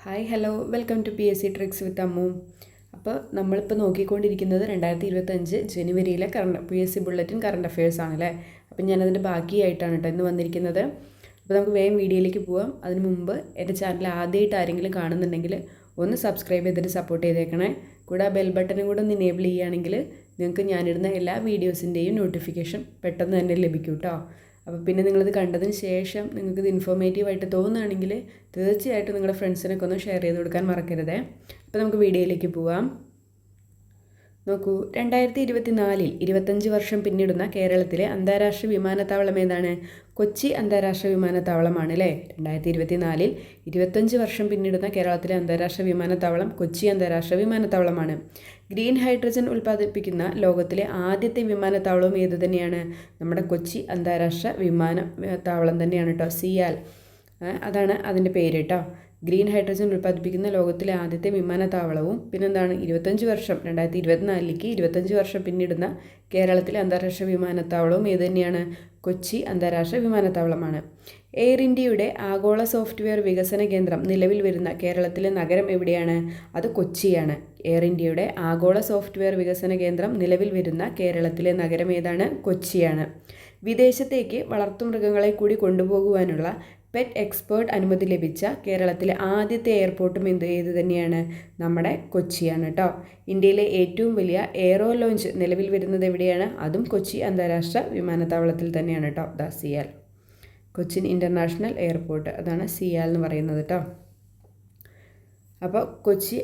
Hi hello welcome to PSC tricks with Ammu. അപ്പോൾ നമ്മളിപ്പോൾ നോക്കിക്കൊണ്ടിരിക്കുന്നത് 2025 ജനുവരിയിലെ PSC ബുള്ളറ്റിൻ കറണ്ട് അഫയേഴ്സ് ആണല്ലേ. അപ്പോൾ ഞാനതിൻ്റെ ബാക്കിയായിട്ടാണ് കേട്ടോ ഇന്ന് വന്നിരിക്കുന്നത്. അപ്പോൾ നമുക്ക് വേഗം വീഡിയോയിലേക്ക് പോവാം. അതിന് മുമ്പ് എൻ്റെ ചാനൽ ആദ്യമായിട്ട് ആരെങ്കിലും കാണുന്നുണ്ടെങ്കിൽ ഒന്ന് സബ്സ്ക്രൈബ് ചെയ്തിട്ട് സപ്പോർട്ട് ചെയ്തേക്കണേ. കൂടെ ആ ബെൽ ബട്ടനും കൂടെ ഒന്ന് എനേബിൾ ചെയ്യുകയാണെങ്കിൽ നിങ്ങൾക്ക് ഞാനിടുന്ന എല്ലാ വീഡിയോസിൻ്റെയും നോട്ടിഫിക്കേഷൻ പെട്ടെന്ന് തന്നെ ലഭിക്കും കേട്ടോ. അപ്പോൾ പിന്നെ നിങ്ങളിത് കണ്ടതിന് ശേഷം നിങ്ങൾക്കിത് ഇൻഫോർമേറ്റീവായിട്ട് തോന്നുകയാണെങ്കിൽ തീർച്ചയായിട്ടും നിങ്ങളുടെ ഫ്രണ്ട്സിനൊക്കെ ഒന്ന് ഷെയർ ചെയ്ത് കൊടുക്കാൻ മറക്കരുതേ. അപ്പോൾ നമുക്ക് വീഡിയോയിലേക്ക് പോവാം. നോക്കൂ, 2024 25 വർഷം പിന്നിടുന്ന കേരളത്തിലെ അന്താരാഷ്ട്ര വിമാനത്താവളം ഏതാണ്? കൊച്ചി അന്താരാഷ്ട്ര വിമാനത്താവളമാണ് അല്ലേ. 2024 25 വർഷം പിന്നിടുന്ന കേരളത്തിലെ അന്താരാഷ്ട്ര വിമാനത്താവളം കൊച്ചി അന്താരാഷ്ട്ര വിമാനത്താവളമാണ്. ഗ്രീൻ ഹൈഡ്രജൻ ഉൽപ്പാദിപ്പിക്കുന്ന ലോകത്തിലെ ആദ്യത്തെ വിമാനത്താവളവും ഏത് തന്നെയാണ്? നമ്മുടെ കൊച്ചി അന്താരാഷ്ട്ര വിമാനത്താവളം തന്നെയാണ് കേട്ടോ. സിയാൽ അതാണ് അതിൻ്റെ പേര് കേട്ടോ. ഗ്രീൻ ഹൈഡ്രജൻ ഉൽപ്പാദിപ്പിക്കുന്ന ലോകത്തിലെ ആദ്യത്തെ വിമാനത്താവളവും പിന്നെന്താണ് 2024 25 വർഷം പിന്നിടുന്ന കേരളത്തിലെ അന്താരാഷ്ട്ര വിമാനത്താവളവും ഏത് തന്നെയാണ്? കൊച്ചി അന്താരാഷ്ട്ര വിമാനത്താവളമാണ്. എയർ ഇന്ത്യയുടെ ആഗോള സോഫ്റ്റ്വെയർ വികസന കേന്ദ്രം നിലവിൽ വരുന്ന കേരളത്തിലെ നഗരം എവിടെയാണ്? അത് കൊച്ചിയാണ്. എയർ ഇന്ത്യയുടെ ആഗോള സോഫ്റ്റ്വെയർ വികസന കേന്ദ്രം നിലവിൽ വരുന്ന കേരളത്തിലെ നഗരം ഏതാണ്? കൊച്ചിയാണ്. വിദേശത്തേക്ക് വളർത്തുമൃഗങ്ങളെ കൂടി കൊണ്ടുപോകുവാനുള്ള പെറ്റ് എക്സ്പേർട്ട് അനുമതി ലഭിച്ച കേരളത്തിലെ ആദ്യത്തെ എയർപോർട്ടും ഏത് തന്നെയാണ്? നമ്മുടെ കൊച്ചിയാണ് കേട്ടോ. ഇന്ത്യയിലെ ഏറ്റവും വലിയ എയറോ ലോഞ്ച് നിലവിൽ വരുന്നത് എവിടെയാണ്? അതും കൊച്ചി അന്താരാഷ്ട്ര വിമാനത്താവളത്തിൽ തന്നെയാണ് കേട്ടോ. സിയാൽ, കൊച്ചിൻ ഇൻ്റർനാഷണൽ എയർപോർട്ട്, അതാണ് സിയാൽ എന്ന് പറയുന്നത് കേട്ടോ. അപ്പോൾ കൊച്ചി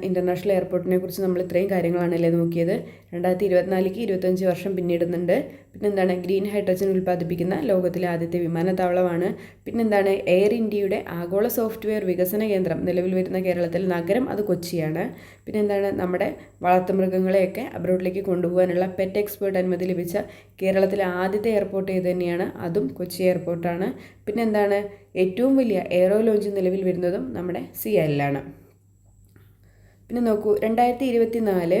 ഇൻ്റർനാഷണൽ എയർപോർട്ടിനെ കുറിച്ച് നമ്മൾ ഇത്രയും കാര്യങ്ങളാണല്ലേ നോക്കിയത്. 2024 25 വർഷം പിന്നിടുന്നുണ്ട്. പിന്നെന്താണ്? ഗ്രീൻ ഹൈഡ്രജൻ ഉൽപ്പാദിപ്പിക്കുന്ന ലോകത്തിലെ ആദ്യത്തെ വിമാനത്താവളമാണ്. പിന്നെന്താണ്? എയർ ഇന്ത്യയുടെ ആഗോള സോഫ്റ്റ്വെയർ വികസന കേന്ദ്രം നിലവിൽ വരുന്ന കേരളത്തിലെ നഗരം അത് കൊച്ചിയാണ്. പിന്നെന്താണ്? നമ്മുടെ വളർത്തുമൃഗങ്ങളെയൊക്കെ അബ്രോഡിലേക്ക് കൊണ്ടുപോകാനുള്ള പെറ്റ് എക്സ്പേർട്ട് അനുമതി ലഭിച്ച കേരളത്തിലെ ആദ്യത്തെ എയർപോർട്ട് ഏത് തന്നെയാണ്? അതും കൊച്ചി എയർപോർട്ടാണ്. പിന്നെന്താണ്? ഏറ്റവും വലിയ എയറോ ലോഞ്ച് നിലവിൽ വരുന്നതും നമ്മുടെ സിയാലിലാണ്. പിന്നെ നോക്കൂ, 2024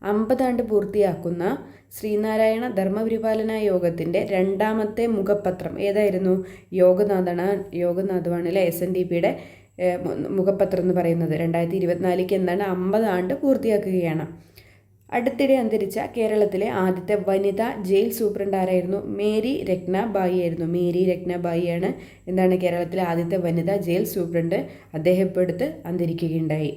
50 ആണ്ട് പൂർത്തിയാക്കുന്ന ശ്രീനാരായണ ധർമ്മപരിപാലന യോഗത്തിൻ്റെ രണ്ടാമത്തെ മുഖപത്രം ഏതായിരുന്നു? യോഗനാഥമാണ് അല്ലേ. SNDPയുടെ മുഖപത്രം എന്ന് പറയുന്നത് 2024 50 ആണ്ട് പൂർത്തിയാക്കുകയാണ്. അടുത്തിടെ അന്തരിച്ച കേരളത്തിലെ ആദ്യത്തെ വനിതാ ജയിൽ സൂപ്രണ്ട് ആരായിരുന്നു? മേരി രത്നാബായി ആയിരുന്നു. മേരി രത്നാബായിയാണ് കേരളത്തിലെ ആദ്യത്തെ വനിതാ ജയിൽ സൂപ്രണ്ട്. അദ്ദേഹം ഇപ്പോൾ അടുത്ത് അന്തരിക്കുകയുണ്ടായി.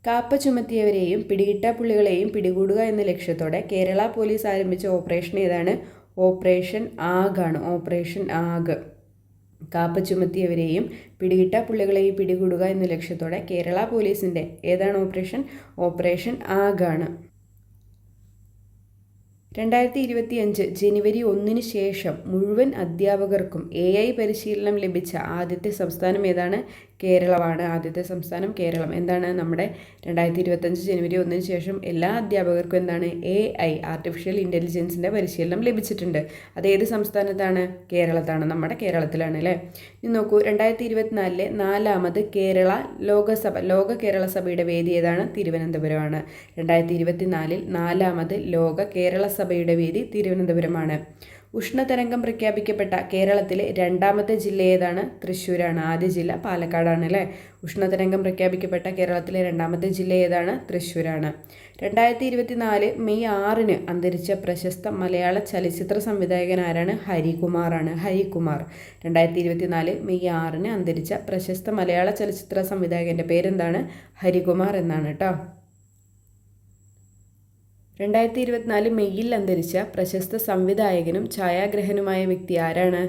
കാപ്പ ചുമത്തിയവരെയും പിടികിട്ടാപ്പുള്ളികളെയും പിടികൂടുക എന്ന ലക്ഷ്യത്തോടെ കേരള പോലീസ് ആരംഭിച്ച ഓപ്പറേഷൻ ഏതാണ്? ഓപ്പറേഷൻ ആഗാണ്. ഓപ്പറേഷൻ ആഗ്. കാപ്പ ചുമത്തിയവരെയും പിടികിട്ടാപ്പുള്ളികളെയും പിടികൂടുക എന്ന ലക്ഷ്യത്തോടെ കേരള പോലീസിൻ്റെ ഏതാണ് ഓപ്പറേഷൻ? ഓപ്പറേഷൻ ആഗാണ്. 2025 ജനുവരി 1 ശേഷം മുഴുവൻ അധ്യാപകർക്കും AI പരിശീലനം ലഭിച്ച ആദ്യത്തെ സംസ്ഥാനം ഏതാണ്? കേരളമാണ്. ആദ്യത്തെ സംസ്ഥാനം കേരളം. നമ്മുടെ 2025 ജനുവരി 1 ശേഷം എല്ലാ അധ്യാപകർക്കും AI ആർട്ടിഫിഷ്യൽ ഇൻ്റലിജൻസിൻ്റെ പരിശീലനം ലഭിച്ചിട്ടുണ്ട്. അതേത് സംസ്ഥാനത്താണ്? കേരളത്താണ്. നമ്മുടെ കേരളത്തിലാണ് അല്ലേ. ഇനി നോക്കൂ, 2024 4ാമത് ലോക കേരള സഭയുടെ വേദി ഏതാണ്? തിരുവനന്തപുരമാണ്. 2024 4ാമത് ലോക കേരള സഭയുടെ വേദി തിരുവനന്തപുരമാണ്. ഉഷ്ണതരംഗം പ്രഖ്യാപിക്കപ്പെട്ട കേരളത്തിലെ രണ്ടാമത്തെ ജില്ല ഏതാണ്? തൃശ്ശൂരാണ്. ആദ്യ ജില്ല പാലക്കാടാണ് അല്ലേ. ഉഷ്ണതരംഗം പ്രഖ്യാപിക്കപ്പെട്ട കേരളത്തിലെ രണ്ടാമത്തെ ജില്ല ഏതാണ്? തൃശ്ശൂരാണ്. 2024 മെയ് 6 അന്തരിച്ച പ്രശസ്ത മലയാള ചലച്ചിത്ര സംവിധായകൻ ആരാണ്? ഹരികുമാറാണ്. ഹരികുമാർ. 2024 മെയ് 6 അന്തരിച്ച പ്രശസ്ത മലയാള ചലച്ചിത്ര സംവിധായകൻ്റെ പേരെന്താണ്? ഹരികുമാർ എന്നാണ് കേട്ടോ. 2024 മെയ്യിൽ അന്തരിച്ച പ്രശസ്ത സംവിധായകനും ഛായാഗ്രഹനുമായ വ്യക്തി ആരാണ്?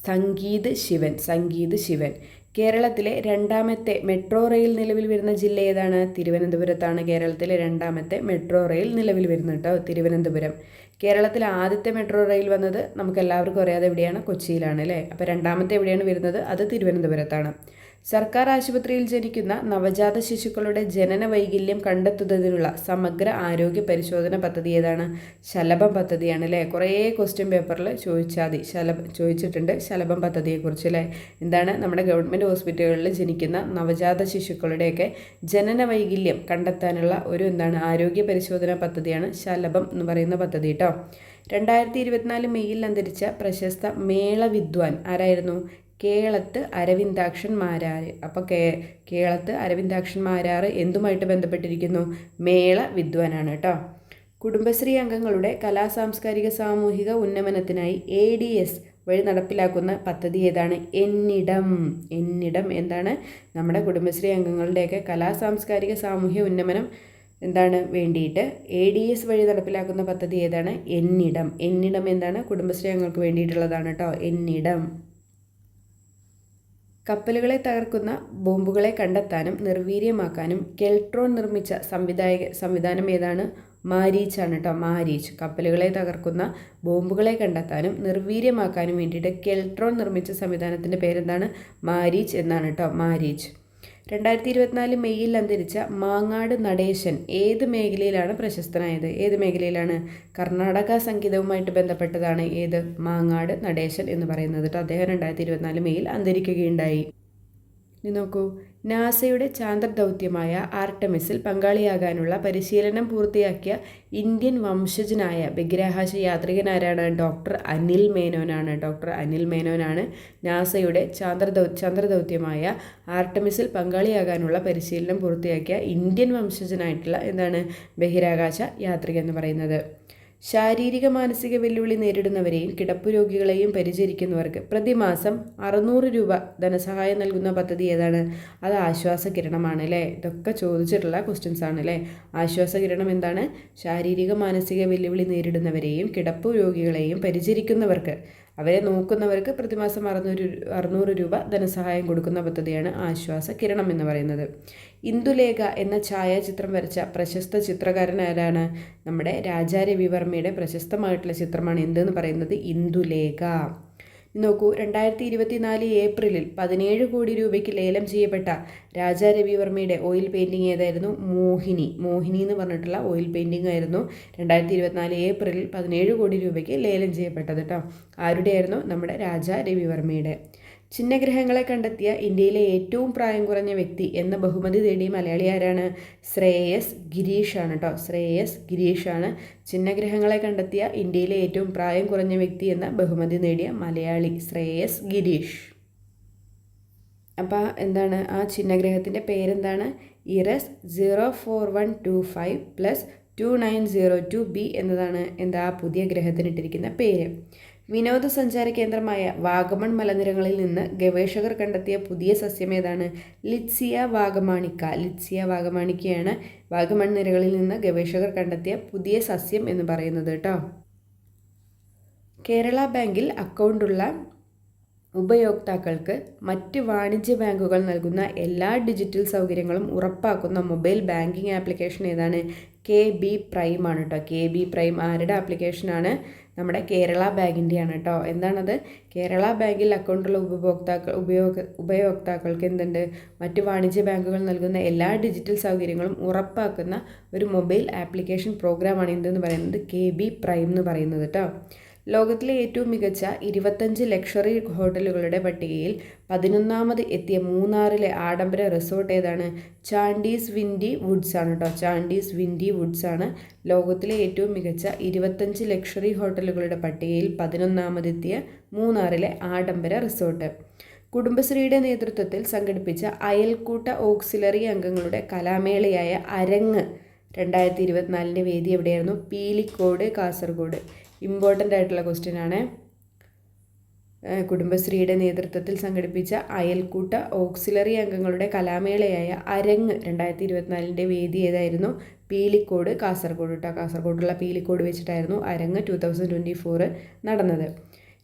സംഗീത് ശിവൻ. സംഗീത് ശിവൻ. കേരളത്തിലെ രണ്ടാമത്തെ മെട്രോ റെയിൽ നിലവിൽ വരുന്ന ജില്ല ഏതാണ്? തിരുവനന്തപുരത്താണ്. കേരളത്തിലെ രണ്ടാമത്തെ മെട്രോ റെയിൽ നിലവിൽ വരുന്നത് കേട്ടോ, തിരുവനന്തപുരം. കേരളത്തിലെ ആദ്യത്തെ മെട്രോ റെയിൽ വന്നത് നമുക്കെല്ലാവർക്കും അറിയാതെ എവിടെയാണ്? കൊച്ചിയിലാണ് അല്ലേ. അപ്പോൾ രണ്ടാമത്തെ എവിടെയാണ് വരുന്നത്? അത് തിരുവനന്തപുരത്താണ്. സർക്കാർ ആശുപത്രിയിൽ ജനിക്കുന്ന നവജാത ശിശുക്കളുടെ ജനന വൈകല്യം കണ്ടെത്തുന്നതിനുള്ള സമഗ്ര ആരോഗ്യ പരിശോധന പദ്ധതി ഏതാണ്? ശലഭം പദ്ധതിയാണ് അല്ലേ. കുറേ ക്വസ്റ്റ്യൻ പേപ്പറിൽ ചോദിച്ചിട്ടുണ്ട് ശലഭം പദ്ധതിയെക്കുറിച്ച് അല്ലേ. നമ്മുടെ ഗവൺമെൻറ് ഹോസ്പിറ്റലുകളിൽ ജനിക്കുന്ന നവജാത ശിശുക്കളുടെയൊക്കെ ജനന വൈകല്യം കണ്ടെത്താനുള്ള ഒരു ആരോഗ്യ പരിശോധന പദ്ധതിയാണ് ശലഭം എന്ന് പറയുന്ന പദ്ധതി കേട്ടോ. 2024 മെയ്യിൽ അന്തരിച്ച പ്രശസ്ത മേള വിദ്വാൻ ആരായിരുന്നു? കേളത്ത് അരവിന്ദാക്ഷൻ മാരാർ. അപ്പോൾ കേളത്ത് അരവിന്ദാക്ഷൻ മാരാർ എന്തുമായിട്ട് ബന്ധപ്പെട്ടിരിക്കുന്നു? മേള വിദ്വാനാണ് കേട്ടോ. കുടുംബശ്രീ അംഗങ്ങളുടെ കലാ സാംസ്കാരിക സാമൂഹിക ഉന്നമനത്തിനായി ADS വഴി നടപ്പിലാക്കുന്ന പദ്ധതി ഏതാണ്? എന്നിടം. എന്നിടം എന്താണ്? നമ്മുടെ കുടുംബശ്രീ അംഗങ്ങളുടെയൊക്കെ കലാ സാംസ്കാരിക സാമൂഹ്യ ഉന്നമനം എന്താണ് വേണ്ടിയിട്ട് ADS വഴി നടപ്പിലാക്കുന്ന പദ്ധതി ഏതാണ്? എന്നിടം. എന്നിടം എന്താണ്? കുടുംബശ്രീ അംഗങ്ങൾക്ക് വേണ്ടിയിട്ടുള്ളതാണ് കേട്ടോ, എന്നിടം. കപ്പലുകളെ തകർക്കുന്ന ബോംബുകളെ കണ്ടെത്താനും നിർവീര്യമാക്കാനും കെൽട്രോൺ നിർമ്മിച്ച സംവിധാനം ഏതാണ്? മാരീച്ചാണ് കേട്ടോ, മാരീച്ച്. കപ്പലുകളെ തകർക്കുന്ന ബോംബുകളെ കണ്ടെത്താനും നിർവീര്യമാക്കാനും വേണ്ടിയിട്ട് കെൽട്രോൺ നിർമ്മിച്ച സംവിധാനത്തിൻ്റെ പേരെന്താണ്? മാരീച്ച് എന്നാണ് കേട്ടോ, മാരീച്ച്. 2024 മെയ്യിൽ അന്തരിച്ച മാങ്ങാട് നടേശൻ ഏത് മേഖലയിലാണ് പ്രശസ്തനായത്? ഏത് മേഖലയിലാണ്? കർണാടക സംഗീതവുമായിട്ട് ബന്ധപ്പെട്ടതാണ് ഏത്? മാങ്ങാട് നടേശൻ എന്ന് പറയുന്നത് കേട്ടോ. അദ്ദേഹം 2024 മെയ്യിൽ അന്തരിക്കുകയുണ്ടായി. ഇനി നോക്കൂ, നാസയുടെ ചാന്ദ്രദൗത്യമായ ആർടെമിസിൽ പങ്കാളിയാകാനുള്ള പരിശീലനം പൂർത്തിയാക്കിയ ഇന്ത്യൻ വംശജനായ ബഹിരാകാശ യാത്രികനാരാണ്? ഡോക്ടർ അനിൽ മേനോനാണ്. ഡോക്ടർ അനിൽ മേനോനാണ് നാസയുടെ ചാന്ദ്രദൗത്യമായ ആർടെമിസിൽ പങ്കാളിയാകാനുള്ള പരിശീലനം പൂർത്തിയാക്കിയ ഇന്ത്യൻ വംശജനായിട്ടുള്ള എന്താണ് ബഹിരാകാശ യാത്രിക എന്ന് പറയുന്നത്. ശാരീരിക മാനസിക വെല്ലുവിളി നേരിടുന്നവരെയും കിടപ്പു രോഗികളെയും പരിചരിക്കുന്നവർക്ക് പ്രതിമാസം 600 രൂപ ധനസഹായം നൽകുന്ന പദ്ധതി ഏതാണ്? അത് ആശ്വാസകിരണമാണ് അല്ലേ. ഇതൊക്കെ ചോദിച്ചിട്ടുള്ള ക്വസ്റ്റ്യൻസ് ആണ് അല്ലേ. ആശ്വാസകിരണം എന്താണ്? ശാരീരിക മാനസിക വെല്ലുവിളി നേരിടുന്നവരെയും കിടപ്പു രോഗികളെയും പരിചരിക്കുന്നവർക്ക്, അവരെ നോക്കുന്നവർക്ക് പ്രതിമാസം 600 രൂപ ധനസഹായം കൊടുക്കുന്ന പദ്ധതിയാണ് ആശ്വാസകിരണം എന്ന് പറയുന്നത്. ഇന്ദുലേഖ എന്ന ഛായാചിത്രം വരച്ച പ്രശസ്ത ചിത്രകാരൻ ആരാണ്? നമ്മുടെ രാജാ രവിവർമ്മയുടെ പ്രശസ്തമായിട്ടുള്ള ചിത്രമാണ് എന്തെന്ന് പറയുന്നത്? ഇന്ദുലേഖ. നോക്കൂ, 2024 ഏപ്രിലിൽ 17 കോടി രൂപയ്ക്ക് ലേലം ചെയ്യപ്പെട്ട രാജാ രവിവർമ്മയുടെ ഓയിൽ പെയിൻറ്റിങ് ഏതായിരുന്നു? മോഹിനി. മോഹിനി എന്ന് പറഞ്ഞിട്ടുള്ള ഓയിൽ പെയിൻറ്റിങ് ആയിരുന്നു 2024 ഏപ്രിലിൽ 17 കോടി രൂപയ്ക്ക് ലേലം ചെയ്യപ്പെട്ടത് കേട്ടോ. ആരുടെ ആയിരുന്നു? നമ്മുടെ രാജാ രവിവർമ്മയുടെ. ചിഹ്നഗ്രഹങ്ങളെ കണ്ടെത്തിയ ഇന്ത്യയിലെ ഏറ്റവും പ്രായം കുറഞ്ഞ വ്യക്തി എന്ന ബഹുമതി നേടിയ മലയാളി ആരാണ്? ശ്രേയസ് ഗിരീഷാണ് കേട്ടോ. ശ്രേയസ് ഗിരീഷാണ് ചിഹ്നഗ്രഹങ്ങളെ കണ്ടെത്തിയ ഇന്ത്യയിലെ ഏറ്റവും പ്രായം കുറഞ്ഞ വ്യക്തി എന്ന ബഹുമതി നേടിയ മലയാളി, ശ്രേയസ് ഗിരീഷ്. അപ്പോൾ എന്താണ് ആ ചിഹ്നഗ്രഹത്തിൻ്റെ പേരെന്താണ്? ഇറസ് 04125 +2902b എന്നതാണ് എന്താ പുതിയ ഗ്രഹത്തിനിട്ടിരിക്കുന്ന പേര്. വിനോദസഞ്ചാര കേന്ദ്രമായ വാഗമൺ മലനിരകളിൽ നിന്ന് ഗവേഷകർ കണ്ടെത്തിയ പുതിയ സസ്യം ഏതാണ്? ലിറ്റ്സിയ വാഗമാണിക്ക. ലിറ്റ്സിയ വാഗമാണിക്കയാണ് വാഗമൺ നിരകളിൽ നിന്ന് ഗവേഷകർ കണ്ടെത്തിയ പുതിയ സസ്യം എന്ന് പറയുന്നത് കേട്ടോ. കേരള ബാങ്കിൽ അക്കൗണ്ടുള്ള ഉപയോക്താക്കൾക്ക് മറ്റ് വാണിജ്യ ബാങ്കുകൾ നൽകുന്ന എല്ലാ ഡിജിറ്റൽ സൗകര്യങ്ങളും ഉറപ്പാക്കുന്ന മൊബൈൽ ബാങ്കിംഗ് ആപ്ലിക്കേഷൻ ഏതാണ്? KB പ്രൈം ആണ് കേട്ടോ. KB പ്രൈം ആരുടെ ആപ്ലിക്കേഷനാണ്? നമ്മുടെ കേരള ബാങ്കിൻ്റെയാണ് കേട്ടോ. എന്താണത്? കേരള ബാങ്കിൽ അക്കൗണ്ടുള്ള ഉപയോക്താക്കൾക്ക് എന്തുണ്ട്? മറ്റ് വാണിജ്യ ബാങ്കുകൾ നൽകുന്ന എല്ലാ ഡിജിറ്റൽ സൗകര്യങ്ങളും ഉറപ്പാക്കുന്ന ഒരു മൊബൈൽ ആപ്ലിക്കേഷൻ പ്രോഗ്രാമാണ് എന്തെന്ന് പറയുന്നത്? KB പ്രൈം എന്ന് പറയുന്നത് കേട്ടോ. ലോകത്തിലെ ഏറ്റവും മികച്ച 25 ലക്ഷറി ഹോട്ടലുകളുടെ പട്ടികയിൽ 11ാമത് എത്തിയ മൂന്നാറിലെ ആഡംബര റിസോർട്ട് ഏതാണ്? ചാൻഡീസ് വിൻഡി വുഡ്സ് ആണ് കേട്ടോ. ചാൻഡീസ് വിൻഡി വുഡ്സ് ആണ് ലോകത്തിലെ ഏറ്റവും മികച്ച 25 ലക്ഷറി ഹോട്ടലുകളുടെ പട്ടികയിൽ 11ാമതെത്തിയ മൂന്നാറിലെ ആഡംബര റിസോർട്ട്. കുടുംബശ്രീയുടെ നേതൃത്വത്തിൽ സംഘടിപ്പിച്ച അയൽക്കൂട്ട ഓക്സിലറി അംഗങ്ങളുടെ കലാമേളയായ അരങ്ങ് 2024 വേദി എവിടെയായിരുന്നു? പീലിക്കോട്, കാസർഗോഡ്. ഇമ്പോർട്ടൻ്റ് ആയിട്ടുള്ള ക്വസ്റ്റ്യൻ ആണ്. കുടുംബശ്രീയുടെ നേതൃത്വത്തിൽ സംഘടിപ്പിച്ച അയൽക്കൂട്ട ഓക്സിലറി അംഗങ്ങളുടെ കലാമേളയായ അരങ്ങ് 2024 വേദി ഏതായിരുന്നു? പീലിക്കോട്, കാസർഗോഡ് കേട്ടോ. കാസർഗോഡുള്ള പീലിക്കോട് വെച്ചിട്ടായിരുന്നു അരങ്ങ് 2024 നടന്നത്.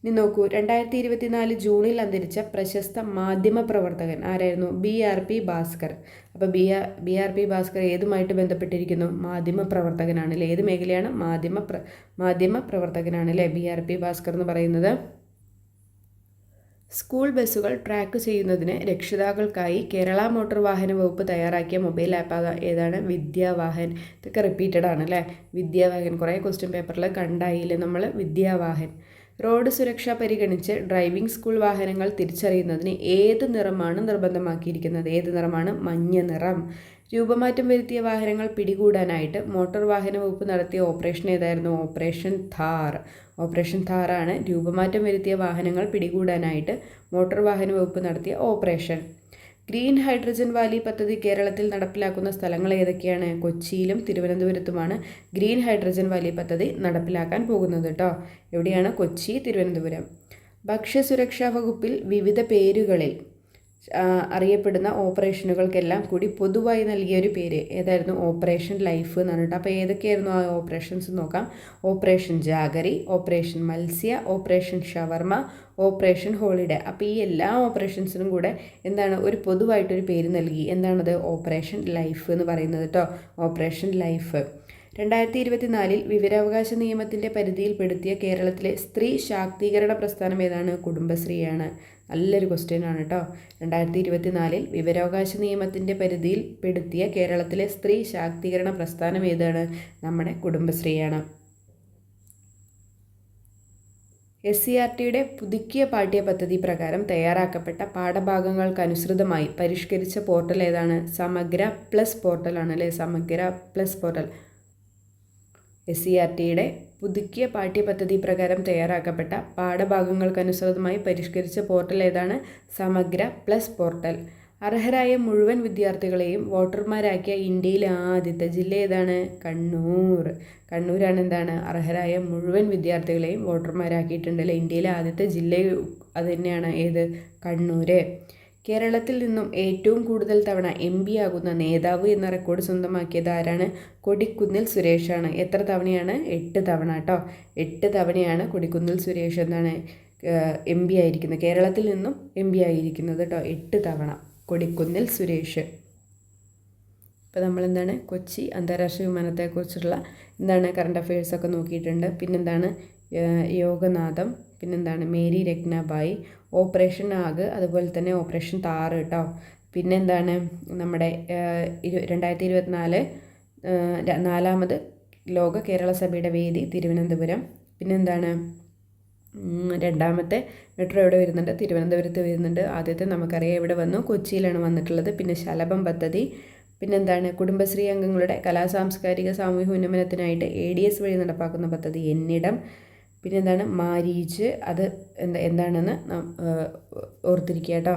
ഇനി നോക്കൂ, 2024 ജൂണിൽ അന്തരിച്ച പ്രശസ്ത മാധ്യമ പ്രവർത്തകൻ ആരായിരുന്നു? BRP ഭാസ്കർ. അപ്പോൾ BRP ഭാസ്കർ ഏതുമായിട്ട് ബന്ധപ്പെട്ടിരിക്കുന്നു? മാധ്യമ പ്രവർത്തകനാണ് അല്ലേ. ഏത് മേഖലയാണ്? മാധ്യമ പ്രവർത്തകനാണ് അല്ലേ BRP ഭാസ്കർ എന്ന് പറയുന്നത്. സ്കൂൾ ബസ്സുകൾ ട്രാക്ക് ചെയ്യുന്നതിന് രക്ഷിതാക്കൾക്കായി കേരള മോട്ടോർ വാഹന വകുപ്പ് തയ്യാറാക്കിയ മൊബൈൽ ആപ്പ് ഏതാണ്? വിദ്യാവാഹൻ. ഇതൊക്കെ റിപ്പീറ്റഡ് ആണ് അല്ലേ. വിദ്യാവാഹൻ കുറേ ക്വസ്റ്റ്യൻ പേപ്പറിൽ കണ്ടായില്ലേ നമ്മൾ? വിദ്യാവാഹൻ. റോഡ് സുരക്ഷ പരിഗണിച്ച് ഡ്രൈവിംഗ് സ്കൂൾ വാഹനങ്ങൾ തിരിച്ചറിയുന്നതിന് ഏത് നിറമാണ് നിർബന്ധമാക്കിയിരിക്കുന്നത്? ഏത് നിറമാണ്? മഞ്ഞ നിറം. രൂപമാറ്റം വരുത്തിയ വാഹനങ്ങൾ പിടികൂടാനായിട്ട് മോട്ടോർ വാഹന വകുപ്പ് നടത്തിയ ഓപ്പറേഷൻ ഏതായിരുന്നു? ഓപ്പറേഷൻ ഥാർ. ഓപ്പറേഷൻ ഥാറാണ് രൂപമാറ്റം വരുത്തിയ വാഹനങ്ങൾ പിടികൂടാനായിട്ട് മോട്ടോർ വാഹന വകുപ്പ് നടത്തിയ ഓപ്പറേഷൻ. ഗ്രീൻ ഹൈഡ്രജൻ വാലി പദ്ധതി കേരളത്തിൽ നടപ്പിലാക്കുന്ന സ്ഥലങ്ങൾ ഏതൊക്കെയാണ്? കൊച്ചിയിലും തിരുവനന്തപുരത്തുമാണ് ഗ്രീൻ ഹൈഡ്രജൻ വാലി പദ്ധതി നടപ്പിലാക്കാൻ പോകുന്നത് കേട്ടോ. എവിടെയാണ്? കൊച്ചി, തിരുവനന്തപുരം. ഭക്ഷ്യസുരക്ഷാ വകുപ്പിൽ വിവിധ പേരുകളിൽ അറിയപ്പെടുന്ന ഓപ്പറേഷനുകൾക്കെല്ലാം കൂടി പൊതുവായി നൽകിയ ഒരു പേര് ഏതായിരുന്നു? ഓപ്പറേഷൻ ലൈഫ് എന്നാണ് കേട്ടോ. അപ്പോൾ ഏതൊക്കെയായിരുന്നു ആ ഓപ്പറേഷൻസ് നോക്കാം. ഓപ്പറേഷൻ ജാഗരി, ഓപ്പറേഷൻ മത്സ്യ, ഓപ്പറേഷൻ ഷവർമ, ഓപ്പറേഷൻ ഹോളിഡേ. അപ്പോൾ ഈ എല്ലാ ഓപ്പറേഷൻസിനും കൂടെ എന്താണ്? ഒരു പൊതുവായിട്ടൊരു പേര് നൽകി. എന്താണത്? ഓപ്പറേഷൻ ലൈഫ് എന്ന് പറയുന്നത് കേട്ടോ. Operation life. 2024 വിവരാവകാശ നിയമത്തിൻ്റെ പരിധിയിൽപ്പെടുത്തിയ കേരളത്തിലെ സ്ത്രീ ശാക്തീകരണ പ്രസ്ഥാനം ഏതാണ്? കുടുംബശ്രീയാണ്. നല്ലൊരു ക്വസ്റ്റ്യൻ ആണ് കേട്ടോ. 2024 വിവരാവകാശ നിയമത്തിൻ്റെ പരിധിയിൽപ്പെടുത്തിയ കേരളത്തിലെ സ്ത്രീ ശാക്തീകരണ പ്രസ്ഥാനം ഏതാണ്? നമ്മുടെ കുടുംബശ്രീയാണ്. SCERTയുടെ പുതുക്കിയ പാഠ്യപദ്ധതി പ്രകാരം തയ്യാറാക്കപ്പെട്ട പാഠഭാഗങ്ങൾക്കനുസൃതമായി പരിഷ്കരിച്ച പോർട്ടൽ ഏതാണ്? സമഗ്ര പ്ലസ് പോർട്ടലാണ് അല്ലേ? സമഗ്ര പ്ലസ് പോർട്ടൽ. SCERTയുടെ പുതുക്കിയ പാഠ്യപദ്ധതി പ്രകാരം തയ്യാറാക്കപ്പെട്ട പാഠഭാഗങ്ങൾക്കനുസൃതമായി പരിഷ്കരിച്ച പോർട്ടൽ ഏതാണ്? സമഗ്ര പ്ലസ് പോർട്ടൽ. അർഹരായ മുഴുവൻ വിദ്യാർത്ഥികളെയും വോട്ടർമാരാക്കിയ ഇന്ത്യയിലെ ആദ്യത്തെ ജില്ല ഏതാണ്? കണ്ണൂർ. കണ്ണൂരാണ് എന്താണ്? അർഹരായ മുഴുവൻ വിദ്യാർത്ഥികളെയും വോട്ടർമാരാക്കിയിട്ടുണ്ടല്ലേ. ഇന്ത്യയിലെ ആദ്യത്തെ ജില്ല അത് തന്നെയാണ്. ഏത്? കണ്ണൂർ. കേരളത്തിൽ നിന്നും ഏറ്റവും കൂടുതൽ തവണ MP ആകുന്ന നേതാവ് എന്ന റെക്കോർഡ് സ്വന്തമാക്കിയത് ആരാണ്? കൊടിക്കുന്നിൽ സുരേഷാണ്. എത്ര തവണയാണ്? 8 തവണ കേട്ടോ. 8 തവണയാണ് കൊടിക്കുന്നിൽ സുരേഷ് എന്താണ് MP ആയിരിക്കുന്നത്. കേരളത്തിൽ നിന്നും MP ആയിരിക്കുന്നത് കേട്ടോ. 8 തവണ കൊടിക്കുന്നിൽ സുരേഷ്. ഇപ്പോൾ നമ്മളെന്താണ് കൊച്ചി അന്താരാഷ്ട്ര വിമാനത്തെക്കുറിച്ചുള്ള എന്താണ് കറണ്ട് അഫയേഴ്സൊക്കെ നോക്കിയിട്ടുണ്ട്. പിന്നെന്താണ് യോഗനാഥം, പിന്നെന്താണ് മേരി രത്നാബായി, ഓപ്പറേഷൻ നാഗ്, അതുപോലെ തന്നെ ഓപ്പറേഷൻ താർ കേട്ടോ. പിന്നെന്താണ് നമ്മുടെ 2024 4ാമത് ലോക കേരള സഭയുടെ വേദി തിരുവനന്തപുരം. പിന്നെന്താണ് 2ാമത്തെ മെട്രോ എവിടെ വരുന്നുണ്ട്? തിരുവനന്തപുരത്ത് വരുന്നുണ്ട്. ആദ്യത്തെ നമുക്കറിയാം ഇവിടെ വന്നു, കൊച്ചിയിലാണ് വന്നിട്ടുള്ളത്. പിന്നെ ശലഭം പദ്ധതി. പിന്നെന്താണ് കുടുംബശ്രീ അംഗങ്ങളുടെ സാംസ്കാരിക സാമൂഹ്യ ഉന്നമനത്തിനായിട്ട് ADS വഴി നടപ്പാക്കുന്ന പദ്ധതി എന്നിടം. പിന്നെന്താണ് മാരീജ്, അത് എന്താണെന്ന് ഓർത്തിരിക്കുക കേട്ടോ.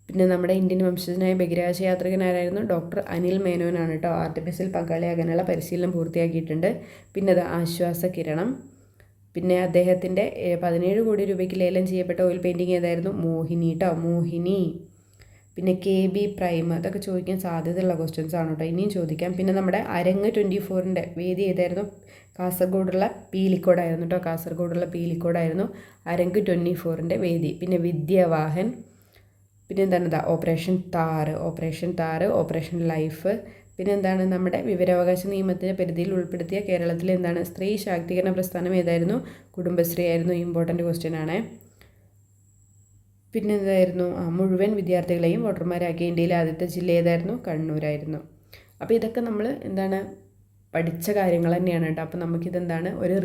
പിന്നെ നമ്മുടെ ഇന്ത്യൻ വംശജനായ ബഹിരാകാശ യാത്രികനാരായിരുന്നു? ഡോക്ടർ അനിൽ മേനോനാണ് കേട്ടോ. ആർട്ടിഫിഷ്യൽ പങ്കാളിയാകാനുള്ള പരിശീലനം പൂർത്തിയാക്കിയിട്ടുണ്ട്. പിന്നെ അത് ആശ്വാസ കിരണം. പിന്നെ അദ്ദേഹത്തിൻ്റെ 17 കോടി രൂപയ്ക്ക് ലേലം ചെയ്യപ്പെട്ട ഓയിൽ പെയിൻറ്റിങ് ഏതായിരുന്നു? മോഹിനി കേട്ടോ. മോഹിനി. പിന്നെ KB പ്രൈം, അതൊക്കെ ചോദിക്കാൻ സാധ്യതയുള്ള ക്വസ്റ്റ്യൻസ് ആണ് കേട്ടോ. ഇനിയും ചോദിക്കാം. പിന്നെ നമ്മുടെ അരങ്ങ് 24ൻ്റെ വേദി ഏതായിരുന്നു? കാസർഗോഡുള്ള പീലിക്കോടായിരുന്നു കേട്ടോ. കാസർഗോഡുള്ള പീലിക്കോടായിരുന്നു അരങ്ങ് 24ൻ്റെ വേദി. പിന്നെ വിദ്യാവാഹൻ. പിന്നെ എന്താണ് operation Thar, operation Thar, operation life. പിന്നെ എന്താണ് നമ്മുടെ വിവരാവകാശ നിയമത്തിൻ്റെ പരിധിയിൽ ഉൾപ്പെടുത്തിയ കേരളത്തിലെ എന്താണ് സ്ത്രീ ശാക്തീകരണ പ്രസ്ഥാനം ഏതായിരുന്നു? കുടുംബശ്രീ ആയിരുന്നു. ഇമ്പോർട്ടൻ്റ് ക്വസ്റ്റ്യൻ ആണ്. പിന്നെ എന്തായിരുന്നു? മുഴുവൻ വിദ്യാർത്ഥികളെയും വോട്ടർമാരാക്കിയ ഇന്ത്യയിലെ ആദ്യത്തെ ജില്ല ഏതായിരുന്നു? കണ്ണൂരായിരുന്നു. അപ്പോൾ ഇതൊക്കെ നമ്മൾ എന്താണ് പഠിച്ച കാര്യങ്ങൾ തന്നെയാണ് കേട്ടോ. അപ്പോൾ നമുക്കിതെന്താണ് ഒരു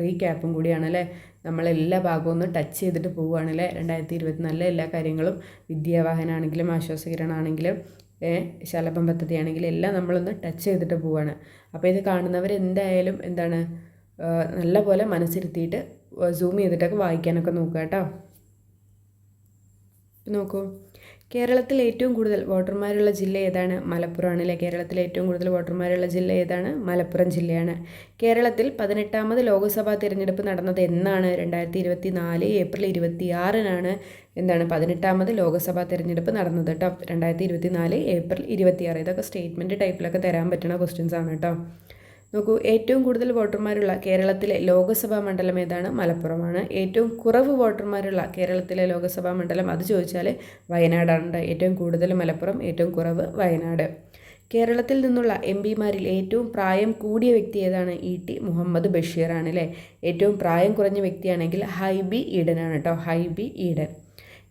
റീക്യാപ്പും കൂടിയാണ് അല്ലേ. നമ്മളെല്ലാ ഭാഗവും ഒന്ന് ടച്ച് ചെയ്തിട്ട് പോവുകയാണ് അല്ലേ. 2024 എല്ലാ കാര്യങ്ങളും വിദ്യാവാഹനാണെങ്കിലും ആശ്വാസകിരണമാണെങ്കിലും ശലഭം പദ്ധതി ആണെങ്കിലും എല്ലാം നമ്മളൊന്ന് ടച്ച് ചെയ്തിട്ട് പോവുകയാണ്. അപ്പോൾ ഇത് കാണുന്നവരെന്തായാലും എന്താണ് നല്ല പോലെ മനസ്സിരുത്തിയിട്ട് സൂം ചെയ്തിട്ടൊക്കെ വായിക്കാനൊക്കെ നോക്കുക കേട്ടോ. നോക്കൂ, കേരളത്തിൽ ഏറ്റവും കൂടുതൽ വോട്ടർമാരുള്ള ജില്ല ഏതാണ്? മലപ്പുറമാണ് അല്ലേ. കേരളത്തിൽ ഏറ്റവും കൂടുതൽ വോട്ടർമാരുള്ള ജില്ല ഏതാണ്? മലപ്പുറം ജില്ലയാണ്. കേരളത്തിൽ 18ാമത് ലോക്സഭാ തിരഞ്ഞെടുപ്പ് നടന്നത് എന്നാണ്? 2024 ഏപ്രിൽ 26-നാണ് എന്താണ് 18ാമത് ലോക്സഭാ തിരഞ്ഞെടുപ്പ് നടന്നത് കേട്ടോ. 2024 ഏപ്രിൽ 26. ഇതൊക്കെ സ്റ്റേറ്റ്മെൻറ്റ് ടൈപ്പിലൊക്കെ തരാൻ പറ്റുന്ന ക്വസ്റ്റ്യൻസ് ആണ് കേട്ടോ. നോക്കൂ, ഏറ്റവും കൂടുതൽ വോട്ടർമാരുള്ള കേരളത്തിലെ ലോക്സഭാ മണ്ഡലം ഏതാണ്? മലപ്പുറമാണ്. ഏറ്റവും കുറവ് വോട്ടർമാരുള്ള കേരളത്തിലെ ലോക്സഭാ മണ്ഡലം അത് ചോദിച്ചാൽ വയനാടാണ്. ഏറ്റവും കൂടുതൽ മലപ്പുറം, ഏറ്റവും കുറവ് വയനാട്. കേരളത്തിൽ നിന്നുള്ള MPമാരിൽ ഏറ്റവും പ്രായം കൂടിയ വ്യക്തി ഏതാണ്? ET മുഹമ്മദ് ബഷീറാണ് അല്ലേ. ഏറ്റവും പ്രായം കുറഞ്ഞ വ്യക്തിയാണെങ്കിൽ ഹൈബി ഈഡനാണ് കേട്ടോ. ഹൈബി ഈഡൻ.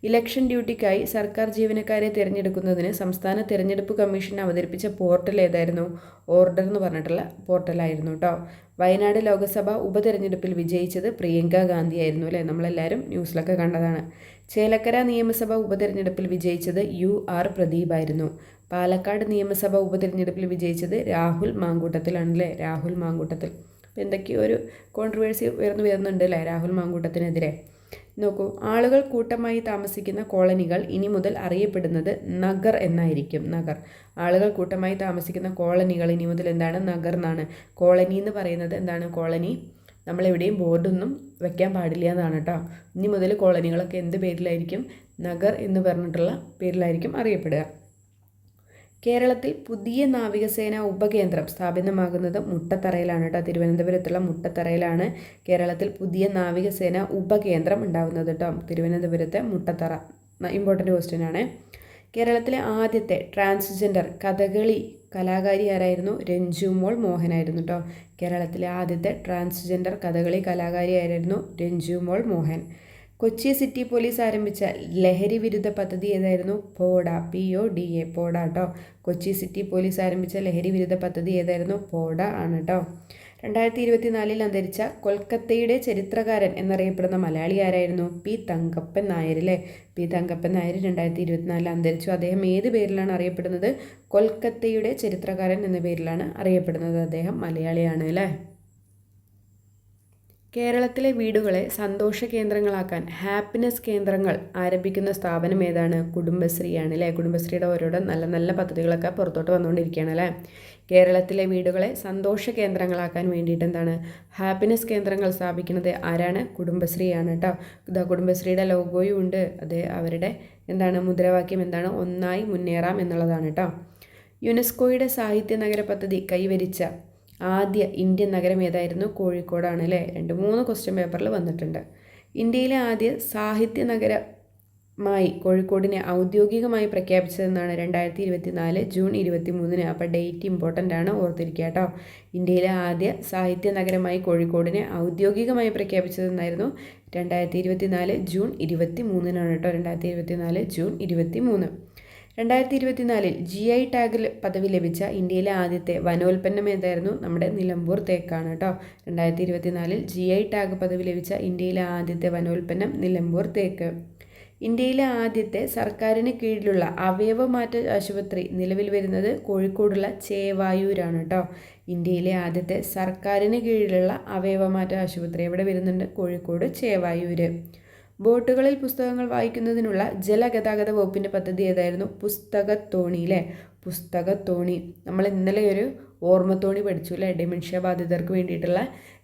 ഇലക്ഷൻ ഡ്യൂട്ടിക്കായി സർക്കാർ ജീവനക്കാരെ തിരഞ്ഞെടുക്കുന്നതിന് സംസ്ഥാന തിരഞ്ഞെടുപ്പ് കമ്മീഷൻ അവതരിപ്പിച്ച പോർട്ടൽ ഏതായിരുന്നു? ഓർഡർ എന്ന് പറഞ്ഞിട്ടുള്ള പോർട്ടലായിരുന്നു കേട്ടോ. വയനാട് ലോക്സഭ ഉപതെരഞ്ഞെടുപ്പിൽ വിജയിച്ചത് പ്രിയങ്ക ഗാന്ധി ആയിരുന്നു അല്ലേ. നമ്മളെല്ലാവരും ന്യൂസിലൊക്കെ കണ്ടതാണ്. ചേലക്കര നിയമസഭ ഉപതെരഞ്ഞെടുപ്പിൽ വിജയിച്ചത് UR പ്രദീപ് ആയിരുന്നു. പാലക്കാട് നിയമസഭാ ഉപതെരഞ്ഞെടുപ്പിൽ വിജയിച്ചത് രാഹുൽ മാങ്കൂട്ടത്തിലാണല്ലേ, രാഹുൽ മാങ്കൂട്ടത്തിൽ. അപ്പോൾ എന്തൊക്കെയോ ഒരു കോൺട്രവേഴ്സി വരുന്നുണ്ട് അല്ലേ രാഹുൽ മാങ്കൂട്ടത്തിനെതിരെ. നോക്കൂ, ആളുകൾ കൂട്ടമായി താമസിക്കുന്ന കോളനികൾ ഇനി മുതൽ അറിയപ്പെടുന്നത് നഗർ എന്നായിരിക്കും. നഗർ, ആളുകൾ കൂട്ടമായി താമസിക്കുന്ന കോളനികൾ ഇനി മുതൽ എന്താണ്? നഗർ എന്നാണ്. കോളനി എന്ന് പറയുന്നത് എന്താണ്? കോളനി നമ്മളെവിടെയും ബോർഡൊന്നും വെക്കാൻ പാടില്ല എന്നാണ് കേട്ടോ. ഇനി മുതൽ കോളനികളൊക്കെ എന്ത് പേരിലായിരിക്കും? നഗർ എന്ന് പറഞ്ഞിട്ടുള്ള പേരിലായിരിക്കും അറിയപ്പെടുക. കേരളത്തിൽ പുതിയ നാവികസേന ഉപകേന്ദ്രം സ്ഥാപിതമാകുന്നത് മുട്ടത്തറയിലാണ് കേട്ടോ. തിരുവനന്തപുരത്തുള്ള മുട്ടത്തറയിലാണ് കേരളത്തിൽ പുതിയ നാവികസേന ഉപകേന്ദ്രം ഉണ്ടാകുന്നത് കേട്ടോ. തിരുവനന്തപുരത്തെ മുട്ടത്തറ. ഇമ്പോർട്ടൻ്റ് ക്വസ്റ്റ്യൻ ആണ്. കേരളത്തിലെ ആദ്യത്തെ ട്രാൻസ്ജെൻഡർ കഥകളി കലാകാരി ആരായിരുന്നു? രഞ്ജു മോൾ മോഹനായിരുന്നു കേട്ടോ. കേരളത്തിലെ ആദ്യത്തെ ട്രാൻസ്ജെൻഡർ കഥകളി കലാകാരി ആരായിരുന്നു? രഞ്ജു മോൾ മോഹൻ. കൊച്ചി സിറ്റി പോലീസ് ആരംഭിച്ച ലഹരി വിരുദ്ധ പദ്ധതി ഏതായിരുന്നു? പോഡ, PODA, പോഡ കേട്ടോ. കൊച്ചി സിറ്റി പോലീസ് ആരംഭിച്ച ലഹരി വിരുദ്ധ പദ്ധതി ഏതായിരുന്നു? പോഡ ആണ് കേട്ടോ. 2024 അന്തരിച്ച കൊൽക്കത്തയുടെ ചരിത്രകാരൻ എന്നറിയപ്പെടുന്ന മലയാളി ആരായിരുന്നു? P. തങ്കപ്പൻ നായർ അല്ലേ. P. തങ്കപ്പൻ നായർ 2024 അന്തരിച്ചു. അദ്ദേഹം ഏത് പേരിലാണ് അറിയപ്പെടുന്നത്? കൊൽക്കത്തയുടെ ചരിത്രകാരൻ എന്ന പേരിലാണ് അറിയപ്പെടുന്നത്. അദ്ദേഹം മലയാളിയാണ് അല്ലേ. കേരളത്തിലെ വീടുകളെ സന്തോഷ കേന്ദ്രങ്ങളാക്കാൻ ഹാപ്പിനെസ് കേന്ദ്രങ്ങൾ ആരംഭിക്കുന്ന സ്ഥാപനം ഏതാണ്? കുടുംബശ്രീയാണ് അല്ലേ. കുടുംബശ്രീയുടെ ഓരോരോ നല്ല നല്ല പദ്ധതികളൊക്കെ പുറത്തോട്ട് വന്നുകൊണ്ടിരിക്കുകയാണ് അല്ലേ. കേരളത്തിലെ വീടുകളെ സന്തോഷ കേന്ദ്രങ്ങളാക്കാൻ വേണ്ടിയിട്ട് എന്താണ്? ഹാപ്പിനെസ് കേന്ദ്രങ്ങൾ സ്ഥാപിക്കുന്നത് ആരാണ്? കുടുംബശ്രീയാണ് കേട്ടോ. ഇതാ കുടുംബശ്രീയുടെ ലോഗോയും ഉണ്ട്. അത് അവരുടെ എന്താണ് മുദ്രാവാക്യം എന്താണ്? ഒന്നായി മുന്നേറാം എന്നുള്ളതാണ് കേട്ടോ. യുനെസ്കോയുടെ സാഹിത്യ നഗര പദ്ധതി കൈവരിച്ച ആദ്യ ഇന്ത്യൻ നഗരം ഏതായിരുന്നു? കോഴിക്കോടാണ് അല്ലേ. 2-3 ക്വസ്റ്റ്യൻ പേപ്പറിൽ വന്നിട്ടുണ്ട്. ഇന്ത്യയിലെ ആദ്യ സാഹിത്യ നഗരമായി കോഴിക്കോടിനെ ഔദ്യോഗികമായി പ്രഖ്യാപിച്ചതെന്നാണ് 2024 ജൂൺ 23. അപ്പോൾ ഡേറ്റ് ഇമ്പോർട്ടൻ്റ് ആണ്, ഓർത്തിരിക്കുക കേട്ടോ. ഇന്ത്യയിലെ ആദ്യ സാഹിത്യ നഗരമായി കോഴിക്കോടിനെ ഔദ്യോഗികമായി പ്രഖ്യാപിച്ചതെന്നായിരുന്നു 2024 ജൂൺ 23 കേട്ടോ. 2024 ജൂൺ 23. 2024 GI ടാഗ് പദവി ലഭിച്ച ഇന്ത്യയിലെ ആദ്യത്തെ വനോൽപ്പന്നം ഏതായിരുന്നു? നമ്മുടെ നിലമ്പൂർ തേക്കാണ് കേട്ടോ. 2024 GI ടാഗ് പദവി ലഭിച്ച ഇന്ത്യയിലെ ആദ്യത്തെ വനോൽപ്പന്നം നിലമ്പൂർ തേക്ക്. ഇന്ത്യയിലെ ആദ്യത്തെ സർക്കാരിന് കീഴിലുള്ള അവയവമാറ്റ ആശുപത്രി നിലവിൽ വരുന്നത് കോഴിക്കോടുള്ള ചേവായൂരാണ് കേട്ടോ. ഇന്ത്യയിലെ ആദ്യത്തെ സർക്കാരിന് കീഴിലുള്ള അവയവമാറ്റ ആശുപത്രി എവിടെ വരുന്നുണ്ട്? കോഴിക്കോട് ചേവായൂര്. ബോട്ടുകളിൽ പുസ്തകങ്ങൾ വായിക്കുന്നതിനുള്ള ജലഗതാഗത വകുപ്പിൻ്റെ പദ്ധതി ഏതായിരുന്നു? പുസ്തകത്തോണി അല്ലേ. പുസ്തകത്തോണി. നമ്മൾ ഇന്നലെ ഒരു ഓർമ്മത്തോണി പഠിച്ചു അല്ലേ. ഡിമെൻഷ്യ ബാധിതർക്ക് വേണ്ടിയിട്ടുള്ള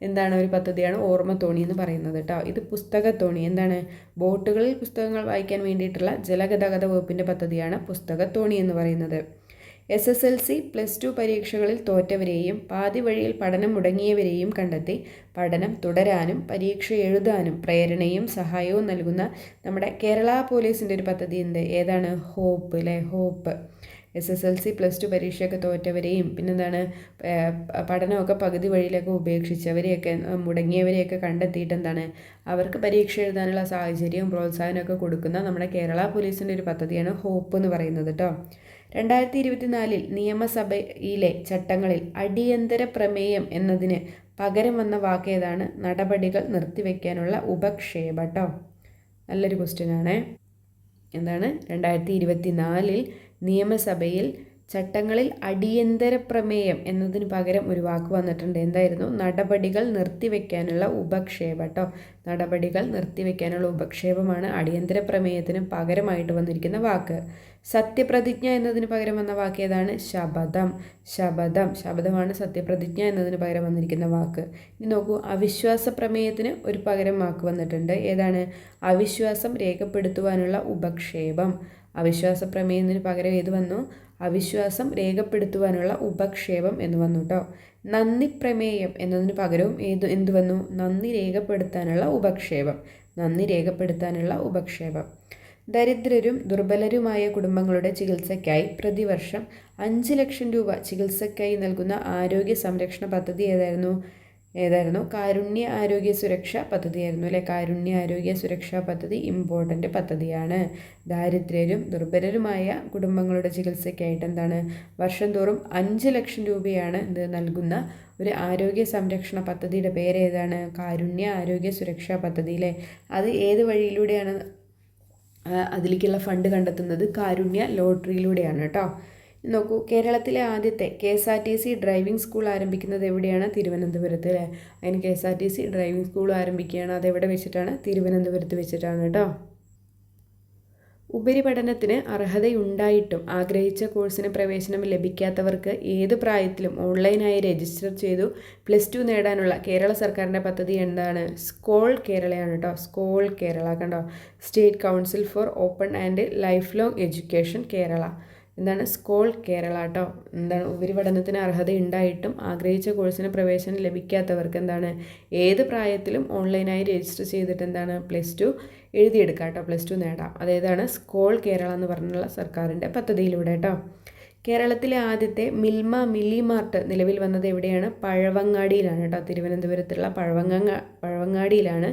എന്താണ് ഒരു പദ്ധതിയാണ് ഓർമ്മത്തോണി എന്ന് പറയുന്നത് കേട്ടോ. ഇത് പുസ്തകത്തോണി. എന്താണ്? ബോട്ടുകളിൽ പുസ്തകങ്ങൾ വായിക്കാൻ വേണ്ടിയിട്ടുള്ള ജലഗതാഗത വകുപ്പിൻ്റെ പദ്ധതിയാണ് പുസ്തകത്തോണി എന്ന് പറയുന്നത്. SSLC +2 പരീക്ഷകളിൽ തോറ്റവരെയും പാതി വഴിയിൽ പഠനം മുടങ്ങിയവരെയും കണ്ടെത്തി പഠനം തുടരാനും പരീക്ഷ എഴുതാനും പ്രേരണയും സഹായവും നൽകുന്ന നമ്മുടെ കേരള പോലീസിൻ്റെ ഒരു പദ്ധതി ഉണ്ട്. ഏതാണ്? ഹോപ്പ് അല്ലേ. ഹോപ്പ്. SSLC +2 പരീക്ഷയൊക്കെ തോറ്റവരെയും പിന്നെന്താണ് പഠനമൊക്കെ പകുതി വഴിയിലൊക്കെ ഉപേക്ഷിച്ചവരെയൊക്കെ മുടങ്ങിയവരെയൊക്കെ കണ്ടെത്തിയിട്ട് എന്താണ് അവർക്ക് പരീക്ഷ എഴുതാനുള്ള സാഹചര്യവും പ്രോത്സാഹനമൊക്കെ കൊടുക്കുന്ന നമ്മുടെ കേരള പോലീസിൻ്റെ ഒരു പദ്ധതിയാണ് ഹോപ്പ് എന്ന് പറയുന്നത് കേട്ടോ. 2024 നിയമസഭയിലെ ചട്ടങ്ങളിൽ അടിയന്തര പ്രമേയം എന്നതിന് പകരം വന്ന വാക്ക് ഏതാണ്? നടപടികൾ നിർത്തിവെക്കാനുള്ള ഉപക്ഷേപം കേട്ടോ. നല്ലൊരു ക്വസ്റ്റ്യനാണ്. എന്താണ്? 2024 നിയമസഭയിൽ ചട്ടങ്ങളിൽ അടിയന്തര പ്രമേയം എന്നതിന് പകരം ഒരു വാക്ക് വന്നിട്ടുണ്ട്. എന്തായിരുന്നു? നടപടികൾ നിർത്തിവെക്കാനുള്ള ഉപക്ഷേപം കേട്ടോ. നടപടികൾ നിർത്തിവെക്കാനുള്ള ഉപക്ഷേപമാണ് അടിയന്തര പ്രമേയത്തിന് പകരമായിട്ട് വന്നിരിക്കുന്ന വാക്ക്. സത്യപ്രതിജ്ഞ എന്നതിന് പകരം വന്ന വാക്ക് ഏതാണ്? ശപഥം. ശപഥം. ശപഥമാണ് സത്യപ്രതിജ്ഞ എന്നതിന് പകരം വന്നിരിക്കുന്ന വാക്ക്. ഇനി നോക്കൂ, അവിശ്വാസ പ്രമേയത്തിന് ഒരു പകരം വാക്ക് വന്നിട്ടുണ്ട്. ഏതാണ്? അവിശ്വാസം രേഖപ്പെടുത്തുവാനുള്ള ഉപക്ഷേപം. അവിശ്വാസ പ്രമേയത്തിന് പകരം ഏത് വന്നു? അവിശ്വാസം രേഖപ്പെടുത്തുവാനുള്ള ഉപക്ഷേപം എന്ന് വന്നു കേട്ടോ. നന്ദി പ്രമേയം എന്നതിന് പകരവും എന്ത് വന്നു? നന്ദി രേഖപ്പെടുത്താനുള്ള ഉപക്ഷേപം. നന്ദി രേഖപ്പെടുത്താനുള്ള ഉപക്ഷേപം. ദരിദ്രരും ദുർബലരുമായ കുടുംബങ്ങളുടെ ചികിത്സയ്ക്കായി പ്രതിവർഷം 5 ലക്ഷം രൂപ ചികിത്സയ്ക്കായി നൽകുന്ന ആരോഗ്യ സംരക്ഷണ പദ്ധതി ഏതായിരുന്നു? കാരുണ്യ ആരോഗ്യ സുരക്ഷാ പദ്ധതിയായിരുന്നു അല്ലേ. കാരുണ്യ ആരോഗ്യ സുരക്ഷാ പദ്ധതി ഇമ്പോർട്ടൻ്റ് പദ്ധതിയാണ്. ദാരിദ്ര്യരും ദുർബലരുമായ കുടുംബങ്ങളുടെ ചികിത്സയ്ക്കായിട്ട് എന്താണ് വർഷം തോറും 5 ലക്ഷം രൂപയാണ് ഇത് നൽകുന്ന ഒരു ആരോഗ്യ സംരക്ഷണ പദ്ധതിയുടെ പേര് ഏതാണ്? കാരുണ്യ ആരോഗ്യ സുരക്ഷാ പദ്ധതി അല്ലേ. അത് ഏത് വഴിയിലൂടെയാണ് അതിലേക്കുള്ള ഫണ്ട് കണ്ടെത്തുന്നത്? കാരുണ്യ ലോട്ടറിയിലൂടെയാണ് കേട്ടോ. നോക്കൂ, കേരളത്തിലെ ആദ്യത്തെ KSRTC ഡ്രൈവിംഗ് സ്കൂൾ ആരംഭിക്കുന്നത് എവിടെയാണ്? തിരുവനന്തപുരത്ത് അല്ലേ. അതിന് KSRTC ഡ്രൈവിംഗ് സ്കൂൾ ആരംഭിക്കുകയാണ്. അതെവിടെ വെച്ചിട്ടാണ്? തിരുവനന്തപുരത്ത് വെച്ചിട്ടാണ് കേട്ടോ. ഉപരിപഠനത്തിന് അർഹതയുണ്ടായിട്ടും ആഗ്രഹിച്ച കോഴ്സിന് പ്രവേശനം ലഭിക്കാത്തവർക്ക് ഏത് പ്രായത്തിലും ഓൺലൈനായി രജിസ്റ്റർ ചെയ്തു +2 നേടാനുള്ള കേരള സർക്കാരിൻ്റെ പദ്ധതി എന്താണ്? സ്കോൾ കേരളയാണ് കേട്ടോ. സ്കോൾ കേരള കണ്ടോ. State council for open and lifelong education Kerala. എന്താണ്? സ്കോൾ കേരള കേട്ടോ. എന്താണ്? ഉപരിപഠനത്തിന് അർഹതയുണ്ടായിട്ടും ആഗ്രഹിച്ച കോഴ്സിന് പ്രവേശനം ലഭിക്കാത്തവർക്ക് എന്താണ്? ഏത് പ്രായത്തിലും ഓൺലൈനായി രജിസ്റ്റർ ചെയ്തിട്ട് എന്താണ്? +2 എഴുതിയെടുക്കാം കേട്ടോ. +2 നേടാം. അതേതാണ്? സ്കോൾ കേരള എന്ന് പറഞ്ഞുള്ള സർക്കാരിൻ്റെ പദ്ധതിയിലൂടെ കേട്ടോ. കേരളത്തിലെ ആദ്യത്തെ മിൽമ മില്ലി മാർട്ട് നിലവിൽ വന്നത് എവിടെയാണ്? പഴവങ്ങാടിയിലാണ് കേട്ടോ. തിരുവനന്തപുരത്തുള്ള പഴവങ്ങാടിയിലാണ്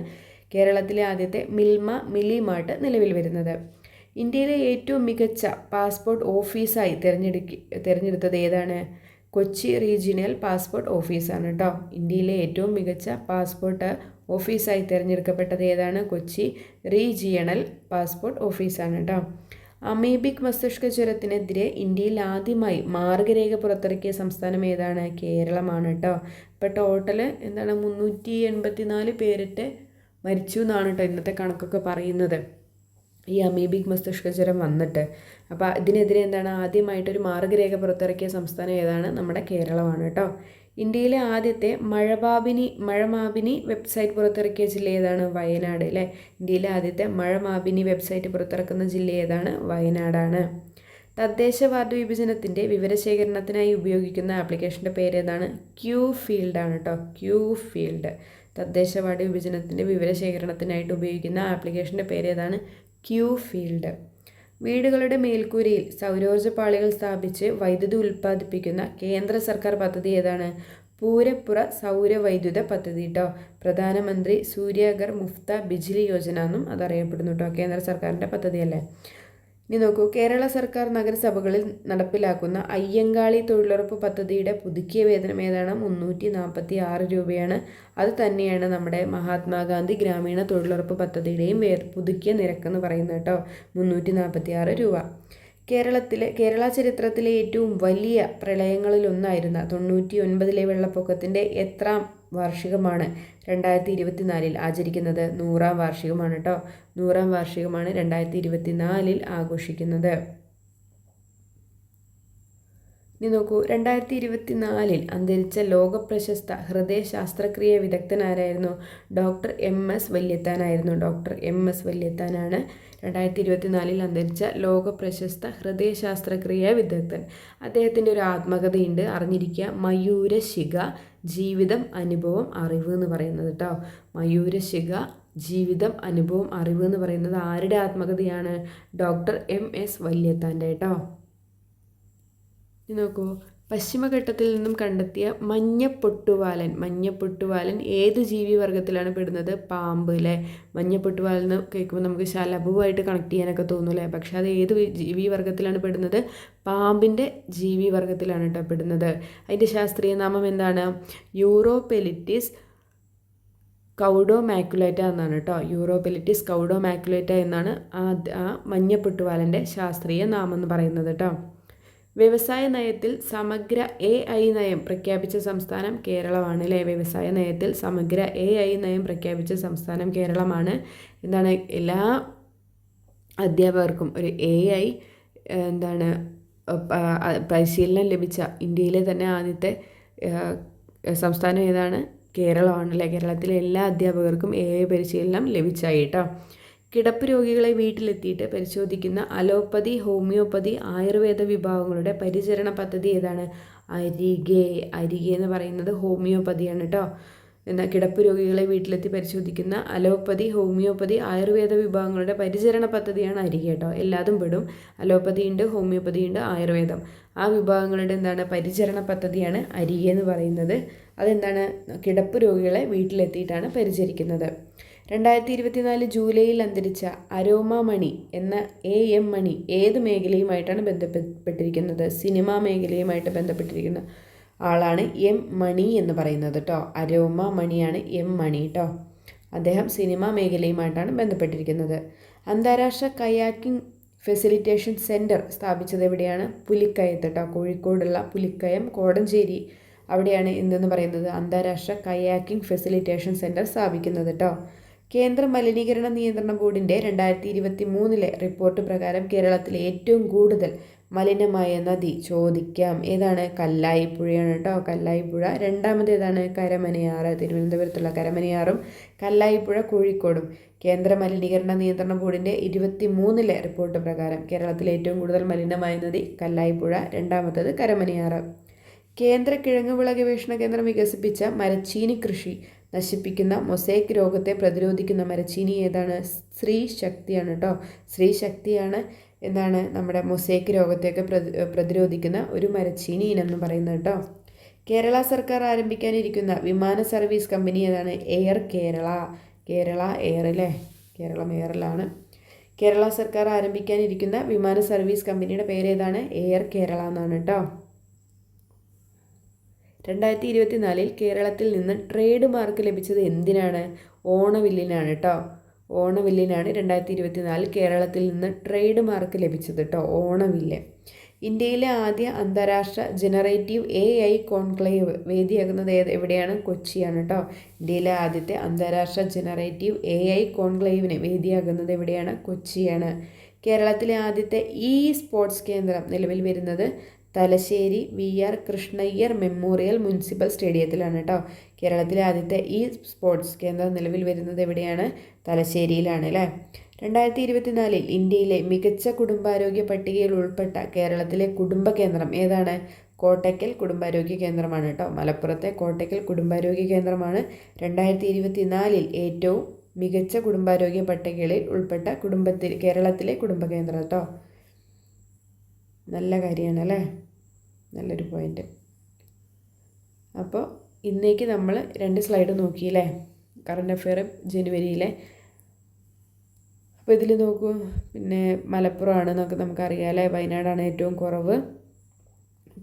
കേരളത്തിലെ ആദ്യത്തെ മിൽമ മില്ലി മാർട്ട് നിലവിൽ വരുന്നത്. ഇന്ത്യയിലെ ഏറ്റവും മികച്ച പാസ്പോർട്ട് ഓഫീസായി തിരഞ്ഞെടുത്തത് ഏതാണ്? കൊച്ചി റീജിയണൽ പാസ്പോർട്ട് ഓഫീസാണ് കേട്ടോ. ഇന്ത്യയിലെ ഏറ്റവും മികച്ച പാസ്പോർട്ട് ഓഫീസായി തിരഞ്ഞെടുക്കപ്പെട്ടത് ഏതാണ്? കൊച്ചി റീജിയണൽ പാസ്പോർട്ട് ഓഫീസാണ് കേട്ടോ. അമീബിക് മസ്തിഷ്ക ജ്വരത്തിനെതിരെ ഇന്ത്യയിൽ ആദ്യമായി മാർഗരേഖ പുറത്തിറക്കിയ സംസ്ഥാനം ഏതാണ്? കേരളമാണ് കേട്ടോ. ഇപ്പോൾ ടോട്ടൽ എന്താണ്? 384 പേരിട്ട് മരിച്ചു എന്നാണ് കേട്ടോ ഇന്നത്തെ കണക്കൊക്കെ പറയുന്നത്, ഈ അമീബിക് മസ്തിഷ്ക ജ്വരം വന്നിട്ട്. അപ്പോൾ ഇതിനെതിരെ എന്താണ്? ആദ്യമായിട്ടൊരു മാർഗരേഖ പുറത്തിറക്കിയ സംസ്ഥാനം ഏതാണ്? നമ്മുടെ കേരളമാണ് കേട്ടോ. ഇന്ത്യയിലെ ആദ്യത്തെ മഴമാപിനി വെബ്സൈറ്റ് പുറത്തിറക്കിയ ജില്ല ഏതാണ്? വയനാട് അല്ലേ. ഇന്ത്യയിലെ ആദ്യത്തെ മഴമാപിനി വെബ്സൈറ്റ് പുറത്തിറക്കുന്ന ജില്ല ഏതാണ്? വയനാടാണ്. തദ്ദേശ വാർഡ് വിഭജനത്തിൻ്റെ വിവരശേഖരണത്തിനായി ഉപയോഗിക്കുന്ന ആപ്ലിക്കേഷൻ്റെ പേര് ഏതാണ്? ക്യൂ ഫീൽഡാണ് കേട്ടോ. QField. തദ്ദേശ വാർഡ് വിഭജനത്തിൻ്റെ വിവരശേഖരണത്തിനായിട്ട് ഉപയോഗിക്കുന്ന ആപ്ലിക്കേഷൻ്റെ പേര് ഏതാണ്? QField. വീടുകളുടെ മേൽക്കൂരയിൽ സൗരോർജ്ജ പാളികൾ സ്ഥാപിച്ച് വൈദ്യുതി ഉൽപ്പാദിപ്പിക്കുന്ന കേന്ദ്ര സർക്കാർ പദ്ധതി ഏതാണ്? പൂരപ്പുറ സൗരവൈദ്യുത പദ്ധതി കേട്ടോ. പ്രധാനമന്ത്രി സൂര്യഘർ മുഫ്ത ബിജ്ലി യോജന എന്നും അതറിയപ്പെടുന്നു കേട്ടോ. കേന്ദ്ര സർക്കാരിൻ്റെ പദ്ധതിയല്ലേ. ഇനി നോക്കൂ, കേരള സർക്കാർ നഗരസഭകളിൽ നടപ്പിലാക്കുന്ന അയ്യങ്കാളി തൊഴിലുറപ്പ് പദ്ധതിയുടെ പുതുക്കിയ വേതനം ഏതാണ്? 346 രൂപയാണ്. അത് തന്നെയാണ് നമ്മുടെ മഹാത്മാഗാന്ധി ഗ്രാമീണ തൊഴിലുറപ്പ് പദ്ധതിയുടെയും പുതുക്കിയ നിരക്കെന്ന് പറയുന്നത് കേട്ടോ. 346 രൂപ. കേരള ചരിത്രത്തിലെ ഏറ്റവും വലിയ പ്രളയങ്ങളിലൊന്നായിരുന്ന 99 വെള്ളപ്പൊക്കത്തിൻ്റെ എത്രാം വാർഷികമാണ് 2024 ആചരിക്കുന്നത്? 100-ാം വാർഷികമാണ് കേട്ടോ. 100-ാം വാർഷികമാണ് 2024 ആഘോഷിക്കുന്നത്. ഇനി നോക്കൂ, 2024 അന്തരിച്ച ലോകപ്രശസ്ത ഹൃദയ ശസ്ത്രക്രിയ വിദഗ്ധനാരായിരുന്നു? ഡോക്ടർ MS വല്യത്താനായിരുന്നു. ഡോക്ടർ MS വല്യത്താനാണ് 2024 അന്തരിച്ച ലോകപ്രശസ്ത ഹൃദയ ശസ്ത്രക്രിയ വിദഗ്ധൻ. അദ്ദേഹത്തിൻ്റെ ഒരു ആത്മകഥയുണ്ട്, അറിഞ്ഞിരിക്കുക. മയൂരശിഖ ജീവിതം അനുഭവം അറിവ് എന്ന് പറയുന്നത് കേട്ടോ. മയൂരശിഖ ജീവിതം അനുഭവം അറിവ് എന്ന് പറയുന്നത് ആരുടെ ആത്മകഥയാണ്? ഡോക്ടർ MS വല്യത്താൻ്റെ കേട്ടോ. നോക്കൂ, പശ്ചിമഘട്ടത്തിൽ നിന്നും കണ്ടെത്തിയ മഞ്ഞപ്പൊട്ടുവാലൻ ഏത് ജീവിവർഗത്തിലാണ് പെടുന്നത്? പാമ്പ് അല്ലേ. മഞ്ഞപ്പൊട്ടുവാലൻ എന്ന് കേൾക്കുമ്പോൾ നമുക്ക് ശലഭവുമായിട്ട് കണക്ട് ചെയ്യാനൊക്കെ തോന്നും അല്ലേ. പക്ഷെ അത് ഏത് ജീവിവർഗത്തിലാണ് പെടുന്നത്? പാമ്പിൻ്റെ ജീവിവർഗത്തിലാണ് കേട്ടോ പെടുന്നത്. അതിൻ്റെ ശാസ്ത്രീയ നാമം എന്താണ്? യൂറോപെലിറ്റിസ് കൗഡോമാക്കുലേറ്റ എന്നാണ് കേട്ടോ. യൂറോപെലിറ്റിസ് കൗഡോമാക്കുലേറ്റ എന്നാണ് ആ മഞ്ഞപ്പൊട്ടുവാലൻ്റെ ശാസ്ത്രീയ നാമം എന്ന് പറയുന്നത് കേട്ടോ. വ്യവസായ നയത്തിൽ സമഗ്ര AI നയം പ്രഖ്യാപിച്ച സംസ്ഥാനം കേരളമാണ് അല്ലേ. വ്യവസായ നയത്തിൽ സമഗ്ര AI നയം പ്രഖ്യാപിച്ച സംസ്ഥാനം കേരളമാണ്. എന്താണ്? എല്ലാ അധ്യാപകർക്കും ഒരു AI പരിശീലനം ലഭിച്ച ഇന്ത്യയിലെ തന്നെ ആദ്യത്തെ സംസ്ഥാനം ഏതാണ്? കേരളമാണ് അല്ലേ. കേരളത്തിലെ എല്ലാ അധ്യാപകർക്കും AI പരിശീലനം ലഭിച്ചായി കേട്ടോ. കിടപ്പ് രോഗികളെ വീട്ടിലെത്തിയിട്ട് പരിശോധിക്കുന്ന അലോപ്പതി, ഹോമിയോപ്പതി, ആയുർവേദ വിഭാഗങ്ങളുടെ പരിചരണ പദ്ധതി ഏതാണ്? അരികെ എന്ന് പറയുന്നത് ഹോമിയോപ്പതിയാണ് കേട്ടോ. എന്നാൽ കിടപ്പ് രോഗികളെ വീട്ടിലെത്തി പരിശോധിക്കുന്ന അലോപ്പതി, ഹോമിയോപ്പതി, ആയുർവേദ വിഭാഗങ്ങളുടെ പരിചരണ പദ്ധതിയാണ് അരികെ കേട്ടോ. എല്ലാതും പെടും. അലോപ്പതി ഉണ്ട്, ഹോമിയോപ്പതി ഉണ്ട്, ആയുർവേദം. ആ വിഭാഗങ്ങളുടെ പരിചരണ പദ്ധതിയാണ് അരികെ എന്ന് പറയുന്നത്. അതെന്താണ്? കിടപ്പ് രോഗികളെ വീട്ടിലെത്തിയിട്ടാണ് പരിചരിക്കുന്നത്. 2024 ജൂലൈയിൽ അന്തരിച്ച അരോമ മണി എന്ന AM മണി ഏത് മേഖലയുമായിട്ടാണ് ബന്ധപ്പെട്ടിരിക്കുന്നത്? സിനിമാ മേഖലയുമായിട്ട് ബന്ധപ്പെട്ടിരിക്കുന്ന ആളാണ് M മണി എന്ന് പറയുന്നത് കേട്ടോ. അരോമ മണിയാണ് M മണി കേട്ടോ. അദ്ദേഹം സിനിമാ മേഖലയുമായിട്ടാണ് ബന്ധപ്പെട്ടിരിക്കുന്നത്. അന്താരാഷ്ട്ര കയാക്കിംഗ് ഫെസിലിറ്റേഷൻ സെൻറ്റർ സ്ഥാപിച്ചത് എവിടെയാണ്? പുലിക്കയത്ത് കേട്ടോ. കോഴിക്കോടുള്ള പുലിക്കയം കോടഞ്ചേരി അവിടെയാണ് എന്തെന്ന് പറയുന്നത് അന്താരാഷ്ട്ര കയാക്കിംഗ് ഫെസിലിറ്റേഷൻ സെൻറ്റർ സ്ഥാപിക്കുന്നത് കേട്ടോ. കേന്ദ്ര മലിനീകരണ നിയന്ത്രണ ബോർഡിൻ്റെ 2023 റിപ്പോർട്ട് പ്രകാരം കേരളത്തിലെ ഏറ്റവും കൂടുതൽ മലിനമായ നദി ചോദിക്കാം. ഏതാണ്? കല്ലായിപ്പുഴയാണ് കേട്ടോ. കല്ലായിപ്പുഴ. രണ്ടാമത് ഏതാണ്? കരമനയാറ്. തിരുവനന്തപുരത്തുള്ള കരമനയാറും കല്ലായിപ്പുഴ കോഴിക്കോടും. കേന്ദ്ര മലിനീകരണ നിയന്ത്രണ ബോർഡിൻ്റെ 2023 റിപ്പോർട്ട് പ്രകാരം കേരളത്തിലെ ഏറ്റവും കൂടുതൽ മലിനമായ നദി കല്ലായിപ്പുഴ, രണ്ടാമത്തത് കരമനയാറ്. കേന്ദ്ര കിഴങ്ങുവിള ഗവേഷണ കേന്ദ്രം വികസിപ്പിച്ച മരച്ചീനി കൃഷി നശിപ്പിക്കുന്ന മൊസൈക്ക് രോഗത്തെ പ്രതിരോധിക്കുന്ന മരച്ചീനി ഏതാണ്? സ്ത്രീ ശക്തിയാണ് കേട്ടോ. സ്ത്രീ ശക്തിയാണ് എന്താണ് നമ്മുടെ മൊസൈക്ക് രോഗത്തെയൊക്കെ പ്രതിരോധിക്കുന്ന ഒരു മരച്ചീനി ഇനം എന്ന് പറയുന്നത് കേട്ടോ. കേരള സർക്കാർ ആരംഭിക്കാനിരിക്കുന്ന വിമാന സർവീസ് കമ്പനി ഏതാണ്? എയർ കേരള. കേരള എയർ അല്ലേ? കേരളം എയറിലാണ്. കേരള സർക്കാർ ആരംഭിക്കാനിരിക്കുന്ന വിമാന സർവീസ് കമ്പനിയുടെ പേര് ഏതാണ്? എയർ കേരള എന്നാണ് കേട്ടോ. 2024 കേരളത്തിൽ നിന്ന് ട്രേഡ് മാർക്ക് ലഭിച്ചത് എന്തിനാണ്? ഓണവില്ലിനാണ് കേട്ടോ. ഓണവില്ലിനാണ് 2024 കേരളത്തിൽ നിന്ന് ട്രേഡ് മാർക്ക് ലഭിച്ചത് കേട്ടോ. ഓണവില്ല്. ഇന്ത്യയിലെ ആദ്യ അന്താരാഷ്ട്ര ജനറേറ്റീവ് AI കോൺക്ലേവ് വേദിയാകുന്നത് എവിടെയാണ്? കൊച്ചിയാണ് കേട്ടോ. ഇന്ത്യയിലെ ആദ്യത്തെ അന്താരാഷ്ട്ര ജനറേറ്റീവ് AI കോൺക്ലേവിന് വേദിയാകുന്നത് എവിടെയാണ്? കൊച്ചിയാണ്. കേരളത്തിലെ ആദ്യത്തെ സ്പോർട്സ് കേന്ദ്രം നിലവിൽ വരുന്നത് Thalassery VR Krishna Iyer memorial municipal സ്റ്റേഡിയത്തിലാണ് കേട്ടോ. കേരളത്തിലെ ആദ്യത്തെ സ്പോർട്സ് കേന്ദ്രം നിലവിൽ വരുന്നത് എവിടെയാണ്? തലശ്ശേരിയിലാണ് അല്ലേ. 2024 ഇന്ത്യയിലെ മികച്ച കുടുംബാരോഗ്യ പട്ടികയിൽ ഉൾപ്പെട്ട കേരളത്തിലെ കുടുംബ കേന്ദ്രം ഏതാണ്? കോട്ടയ്ക്കൽ കുടുംബാരോഗ്യ കേന്ദ്രമാണ് കേട്ടോ. മലപ്പുറത്തെ കോട്ടയ്ക്കൽ കുടുംബാരോഗ്യ കേന്ദ്രമാണ് 2024 ഏറ്റവും മികച്ച കുടുംബാരോഗ്യ പട്ടികയിൽ ഉൾപ്പെട്ട കേരളത്തിലെ കുടുംബ കേന്ദ്രം കേട്ടോ. നല്ല കാര്യമാണ് അല്ലേ? നല്ലൊരു പോയിൻ്റ്. അപ്പോൾ ഇന്നേക്ക് നമ്മൾ 2 സ്ലൈഡ് നോക്കിയില്ലേ? കറണ്ട് അഫെയർ ജനുവരിയിലെ. അപ്പോൾ ഇതിൽ നോക്കൂ, പിന്നെ മലപ്പുറമാണെന്നൊക്കെ നമുക്കറിയാം അല്ലേ. വയനാടാണ് ഏറ്റവും കുറവ്.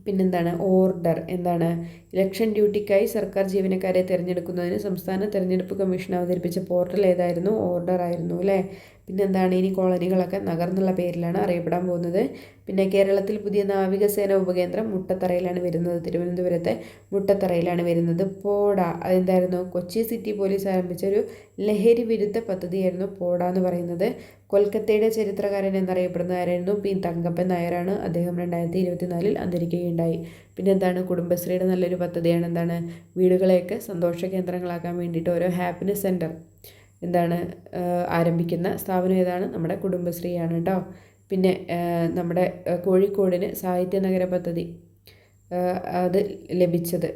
പിന്നെന്താണ്? ഓർഡർ എന്താണ്? ഇലക്ഷൻ ഡ്യൂട്ടിക്കായി സർക്കാർ ജീവനക്കാരെ തിരഞ്ഞെടുക്കുന്നതിന് സംസ്ഥാന തിരഞ്ഞെടുപ്പ് കമ്മീഷൻ അവതരിപ്പിച്ച പോർട്ടൽ ഏതായിരുന്നു? ഓർഡർ ആയിരുന്നു അല്ലേ. പിന്നെന്താണ്? ഇനി കോളനികളൊക്കെ നഗർന്നുള്ള പേരിലാണ് അറിയപ്പെടാൻ പോകുന്നത്. പിന്നെ കേരളത്തിൽ പുതിയ നാവികസേന ഉപകേന്ദ്രം മുട്ടത്തറയിലാണ് വരുന്നത്. തിരുവനന്തപുരത്തെ മുട്ടത്തറയിലാണ് വരുന്നത്. പോഡ അതെന്തായിരുന്നു? കൊച്ചി സിറ്റി പോലീസ് ആരംഭിച്ച ഒരു ലഹരി വിരുദ്ധ പദ്ധതിയായിരുന്നു പോഡ എന്ന് പറയുന്നത്. കൊൽക്കത്തയുടെ ചരിത്രകാരൻ എന്നറിയപ്പെടുന്ന ആരായിരുന്നു? പി തങ്കപ്പൻ നായരാണ്. അദ്ദേഹം 2024 അന്തരിക്കുകയുണ്ടായി. പിന്നെന്താണ്? കുടുംബശ്രീയുടെ നല്ലൊരു പദ്ധതിയാണ് എന്താണ്? വീടുകളെയൊക്കെ സന്തോഷ കേന്ദ്രങ്ങളാക്കാൻ വേണ്ടിയിട്ട് ഓരോ ഹാപ്പിനെസ് സെൻറ്റർ എന്താണ് ആരംഭിക്കുന്ന സ്ഥാപനം ഏതാണ്? നമ്മുടെ കുടുംബശ്രീയാണ് കേട്ടോ. പിന്നെ നമ്മുടെ കോഴിക്കോടിന് സാഹിത്യ നഗര പദ്ധതി അത് ലഭിച്ചത്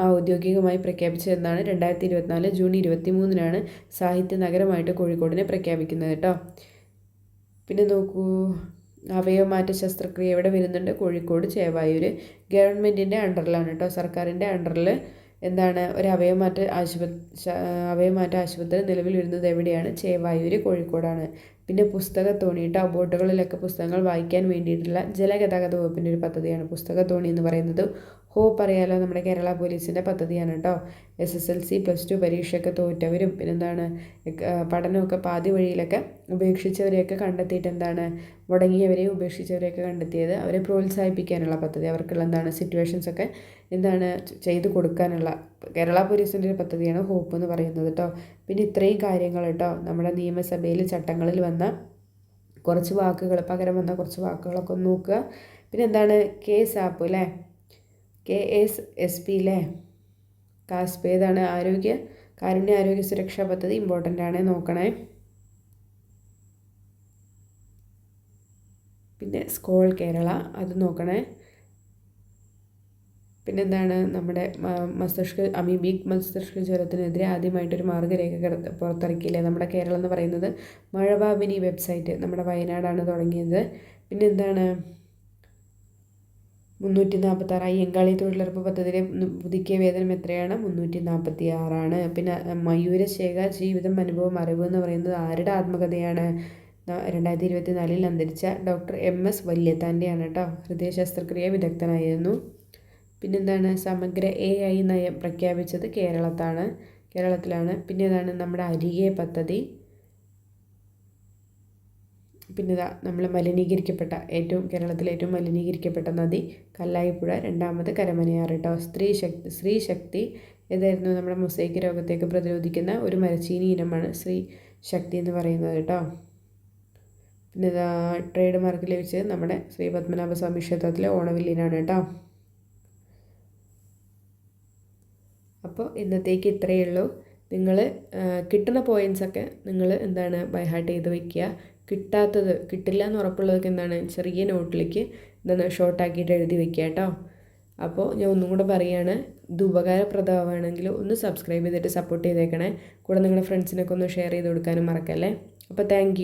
ഔദ്യോഗികമായി പ്രഖ്യാപിച്ചതെന്നാണ് 2024 ജൂൺ 23 സാഹിത്യ നഗരമായിട്ട് കോഴിക്കോടിനെ പ്രഖ്യാപിക്കുന്നത് കേട്ടോ. പിന്നെ നോക്കൂ, അവയവമാറ്റ ശസ്ത്രക്രിയ എവിടെ വരുന്നുണ്ട്? കോഴിക്കോട് ചേവായൂർ. ഗവൺമെൻറ്റിൻ്റെ അണ്ടറിലാണ് കേട്ടോ. സർക്കാരിൻ്റെ അണ്ടറിൽ എന്താണ് ഒരു അവയവമാറ്റ ആശുപത്രി നിലവിൽ വരുന്നത് എവിടെയാണ്? ചേവായൂർ കോഴിക്കോടാണ്. പിന്നെ പുസ്തകത്തോണി കേട്ടോ. ബോട്ടുകളിലൊക്കെ പുസ്തകങ്ങൾ വായിക്കാൻ വേണ്ടിയിട്ടുള്ള ജലഗതാഗത വകുപ്പിൻ്റെ ഒരു പദ്ധതിയാണ് പുസ്തകത്തോണി എന്ന് പറയുന്നത്. ഹോപ്പ് അറിയാലോ, നമ്മുടെ കേരള പോലീസിൻ്റെ പദ്ധതിയാണ് കേട്ടോ. SSLC +2 പരീക്ഷയൊക്കെ തോറ്റവരും പിന്നെന്താണ് പഠനമൊക്കെ പാതി വഴിയിലൊക്കെ ഉപേക്ഷിച്ചവരെയൊക്കെ കണ്ടെത്തിയിട്ട് എന്താണ് മുടങ്ങിയവരെയും ഉപേക്ഷിച്ചവരെയൊക്കെ കണ്ടെത്തിയത് അവരെ പ്രോത്സാഹിപ്പിക്കാനുള്ള പദ്ധതി, അവർക്കുള്ള എന്താണ് സിറ്റുവേഷൻസൊക്കെ എന്താണ് ചെയ്തു കൊടുക്കാനുള്ള കേരള പോലീസിൻ്റെ ഒരു പദ്ധതിയാണ് ഹോപ്പ് എന്ന് പറയുന്നത് കേട്ടോ. പിന്നെ ഇത്രയും കാര്യങ്ങൾ കേട്ടോ നമ്മുടെ നിയമസഭയിൽ ചട്ടങ്ങളിൽ വന്ന കുറച്ച് വാക്കുകൾ പകരം വന്ന കുറച്ച് വാക്കുകളൊക്കെ ഒന്ന് നോക്കുക. പിന്നെ എന്താണ് KSAP അല്ലേ, KSSP അല്ലേ, കാസ്പ് ഏതാണ്? കാരുണ്യ ആരോഗ്യ സുരക്ഷാ പദ്ധതി ഇമ്പോർട്ടൻ്റ് ആണ്, നോക്കണേ. പിന്നെ സ്കോൾ കേരള അത് നോക്കണേ. പിന്നെന്താണ് നമ്മുടെ അമീബിക് മസ്തിഷ്ക ജ്വരത്തിനെതിരെ ആദ്യമായിട്ടൊരു മാർഗ്ഗരേഖ പുറത്തിറക്കിയില്ലേ നമ്മുടെ കേരളം എന്ന് പറയുന്നത്? മഴവാബിനി വെബ്സൈറ്റ് നമ്മുടെ വയനാടാണ് തുടങ്ങിയത്. പിന്നെന്താണ് 346 അയ്യങ്കാളി തൊഴിലുറപ്പ് പദ്ധതിയിലെ പുതുക്കിയ വേതനം എത്രയാണ്? 346. പിന്നെ മയൂരശേഖർ ജീവിതം അനുഭവം അറിവ് എന്ന് പറയുന്നത് ആരുടെ ആത്മകഥയാണ്? 2024 അന്തരിച്ച ഡോക്ടർ MS വല്യത്താൻ്റെയാണ് കേട്ടോ. ഹൃദയ ശസ്ത്രക്രിയ വിദഗ്ധനായിരുന്നു. പിന്നെന്താണ് സമഗ്ര AI നയം പ്രഖ്യാപിച്ചത് കേരളത്തിലാണ്. പിന്നെ ഏതാണ് നമ്മുടെ അരികെ പദ്ധതി? പിന്നെ ഇതാ നമ്മൾ മലിനീകരിക്കപ്പെട്ട കേരളത്തിലെ ഏറ്റവും മലിനീകരിക്കപ്പെട്ട നദി കല്ലായിപ്പുഴ, രണ്ടാമത് കരമനയാർ കേട്ടോ. സ്ത്രീ ശക്തി ഇതായിരുന്നു നമ്മുടെ മൊസൈക്ക് രോഗത്തേക്ക് പ്രതിരോധിക്കുന്ന ഒരു മരച്ചീനി ഇനമാണ് സ്ത്രീ ശക്തി എന്ന് പറയുന്നത് കേട്ടോ. പിന്നെ ഇതാ ട്രേഡ് മാർക്ക് ലഭിച്ചത് നമ്മുടെ ശ്രീ പത്മനാഭസ്വാമി ക്ഷേത്രത്തിലെ ഓണവില്ലിനാണ് കേട്ടോ. അപ്പോൾ ഇന്നത്തേക്ക് ഇത്രയേ ഉള്ളൂ. നിങ്ങൾ കിട്ടുന്ന പോയിൻറ്റ്സൊക്കെ നിങ്ങൾ ബൈ ഹാർട്ട് ചെയ്ത് വയ്ക്കുക. കിട്ടില്ല എന്ന് ഉറപ്പുള്ളതൊക്കെ ചെറിയ നോട്ടിലേക്ക് ഷോർട്ടാക്കിയിട്ട് എഴുതി വയ്ക്കുക കേട്ടോ. അപ്പോൾ ഞാൻ ഒന്നും കൂടെ പറയുകയാണ്, ഇത് ഉപകാരപ്രദമാണെങ്കിൽ ഒന്ന് സബ്സ്ക്രൈബ് ചെയ്തിട്ട് സപ്പോർട്ട് ചെയ്തേക്കണേ. കൂടെ നിങ്ങളുടെ ഫ്രണ്ട്സിനൊക്കെ ഒന്ന് ഷെയർ ചെയ്ത് കൊടുക്കാനും മറക്കല്ലേ. അപ്പോൾ താങ്ക്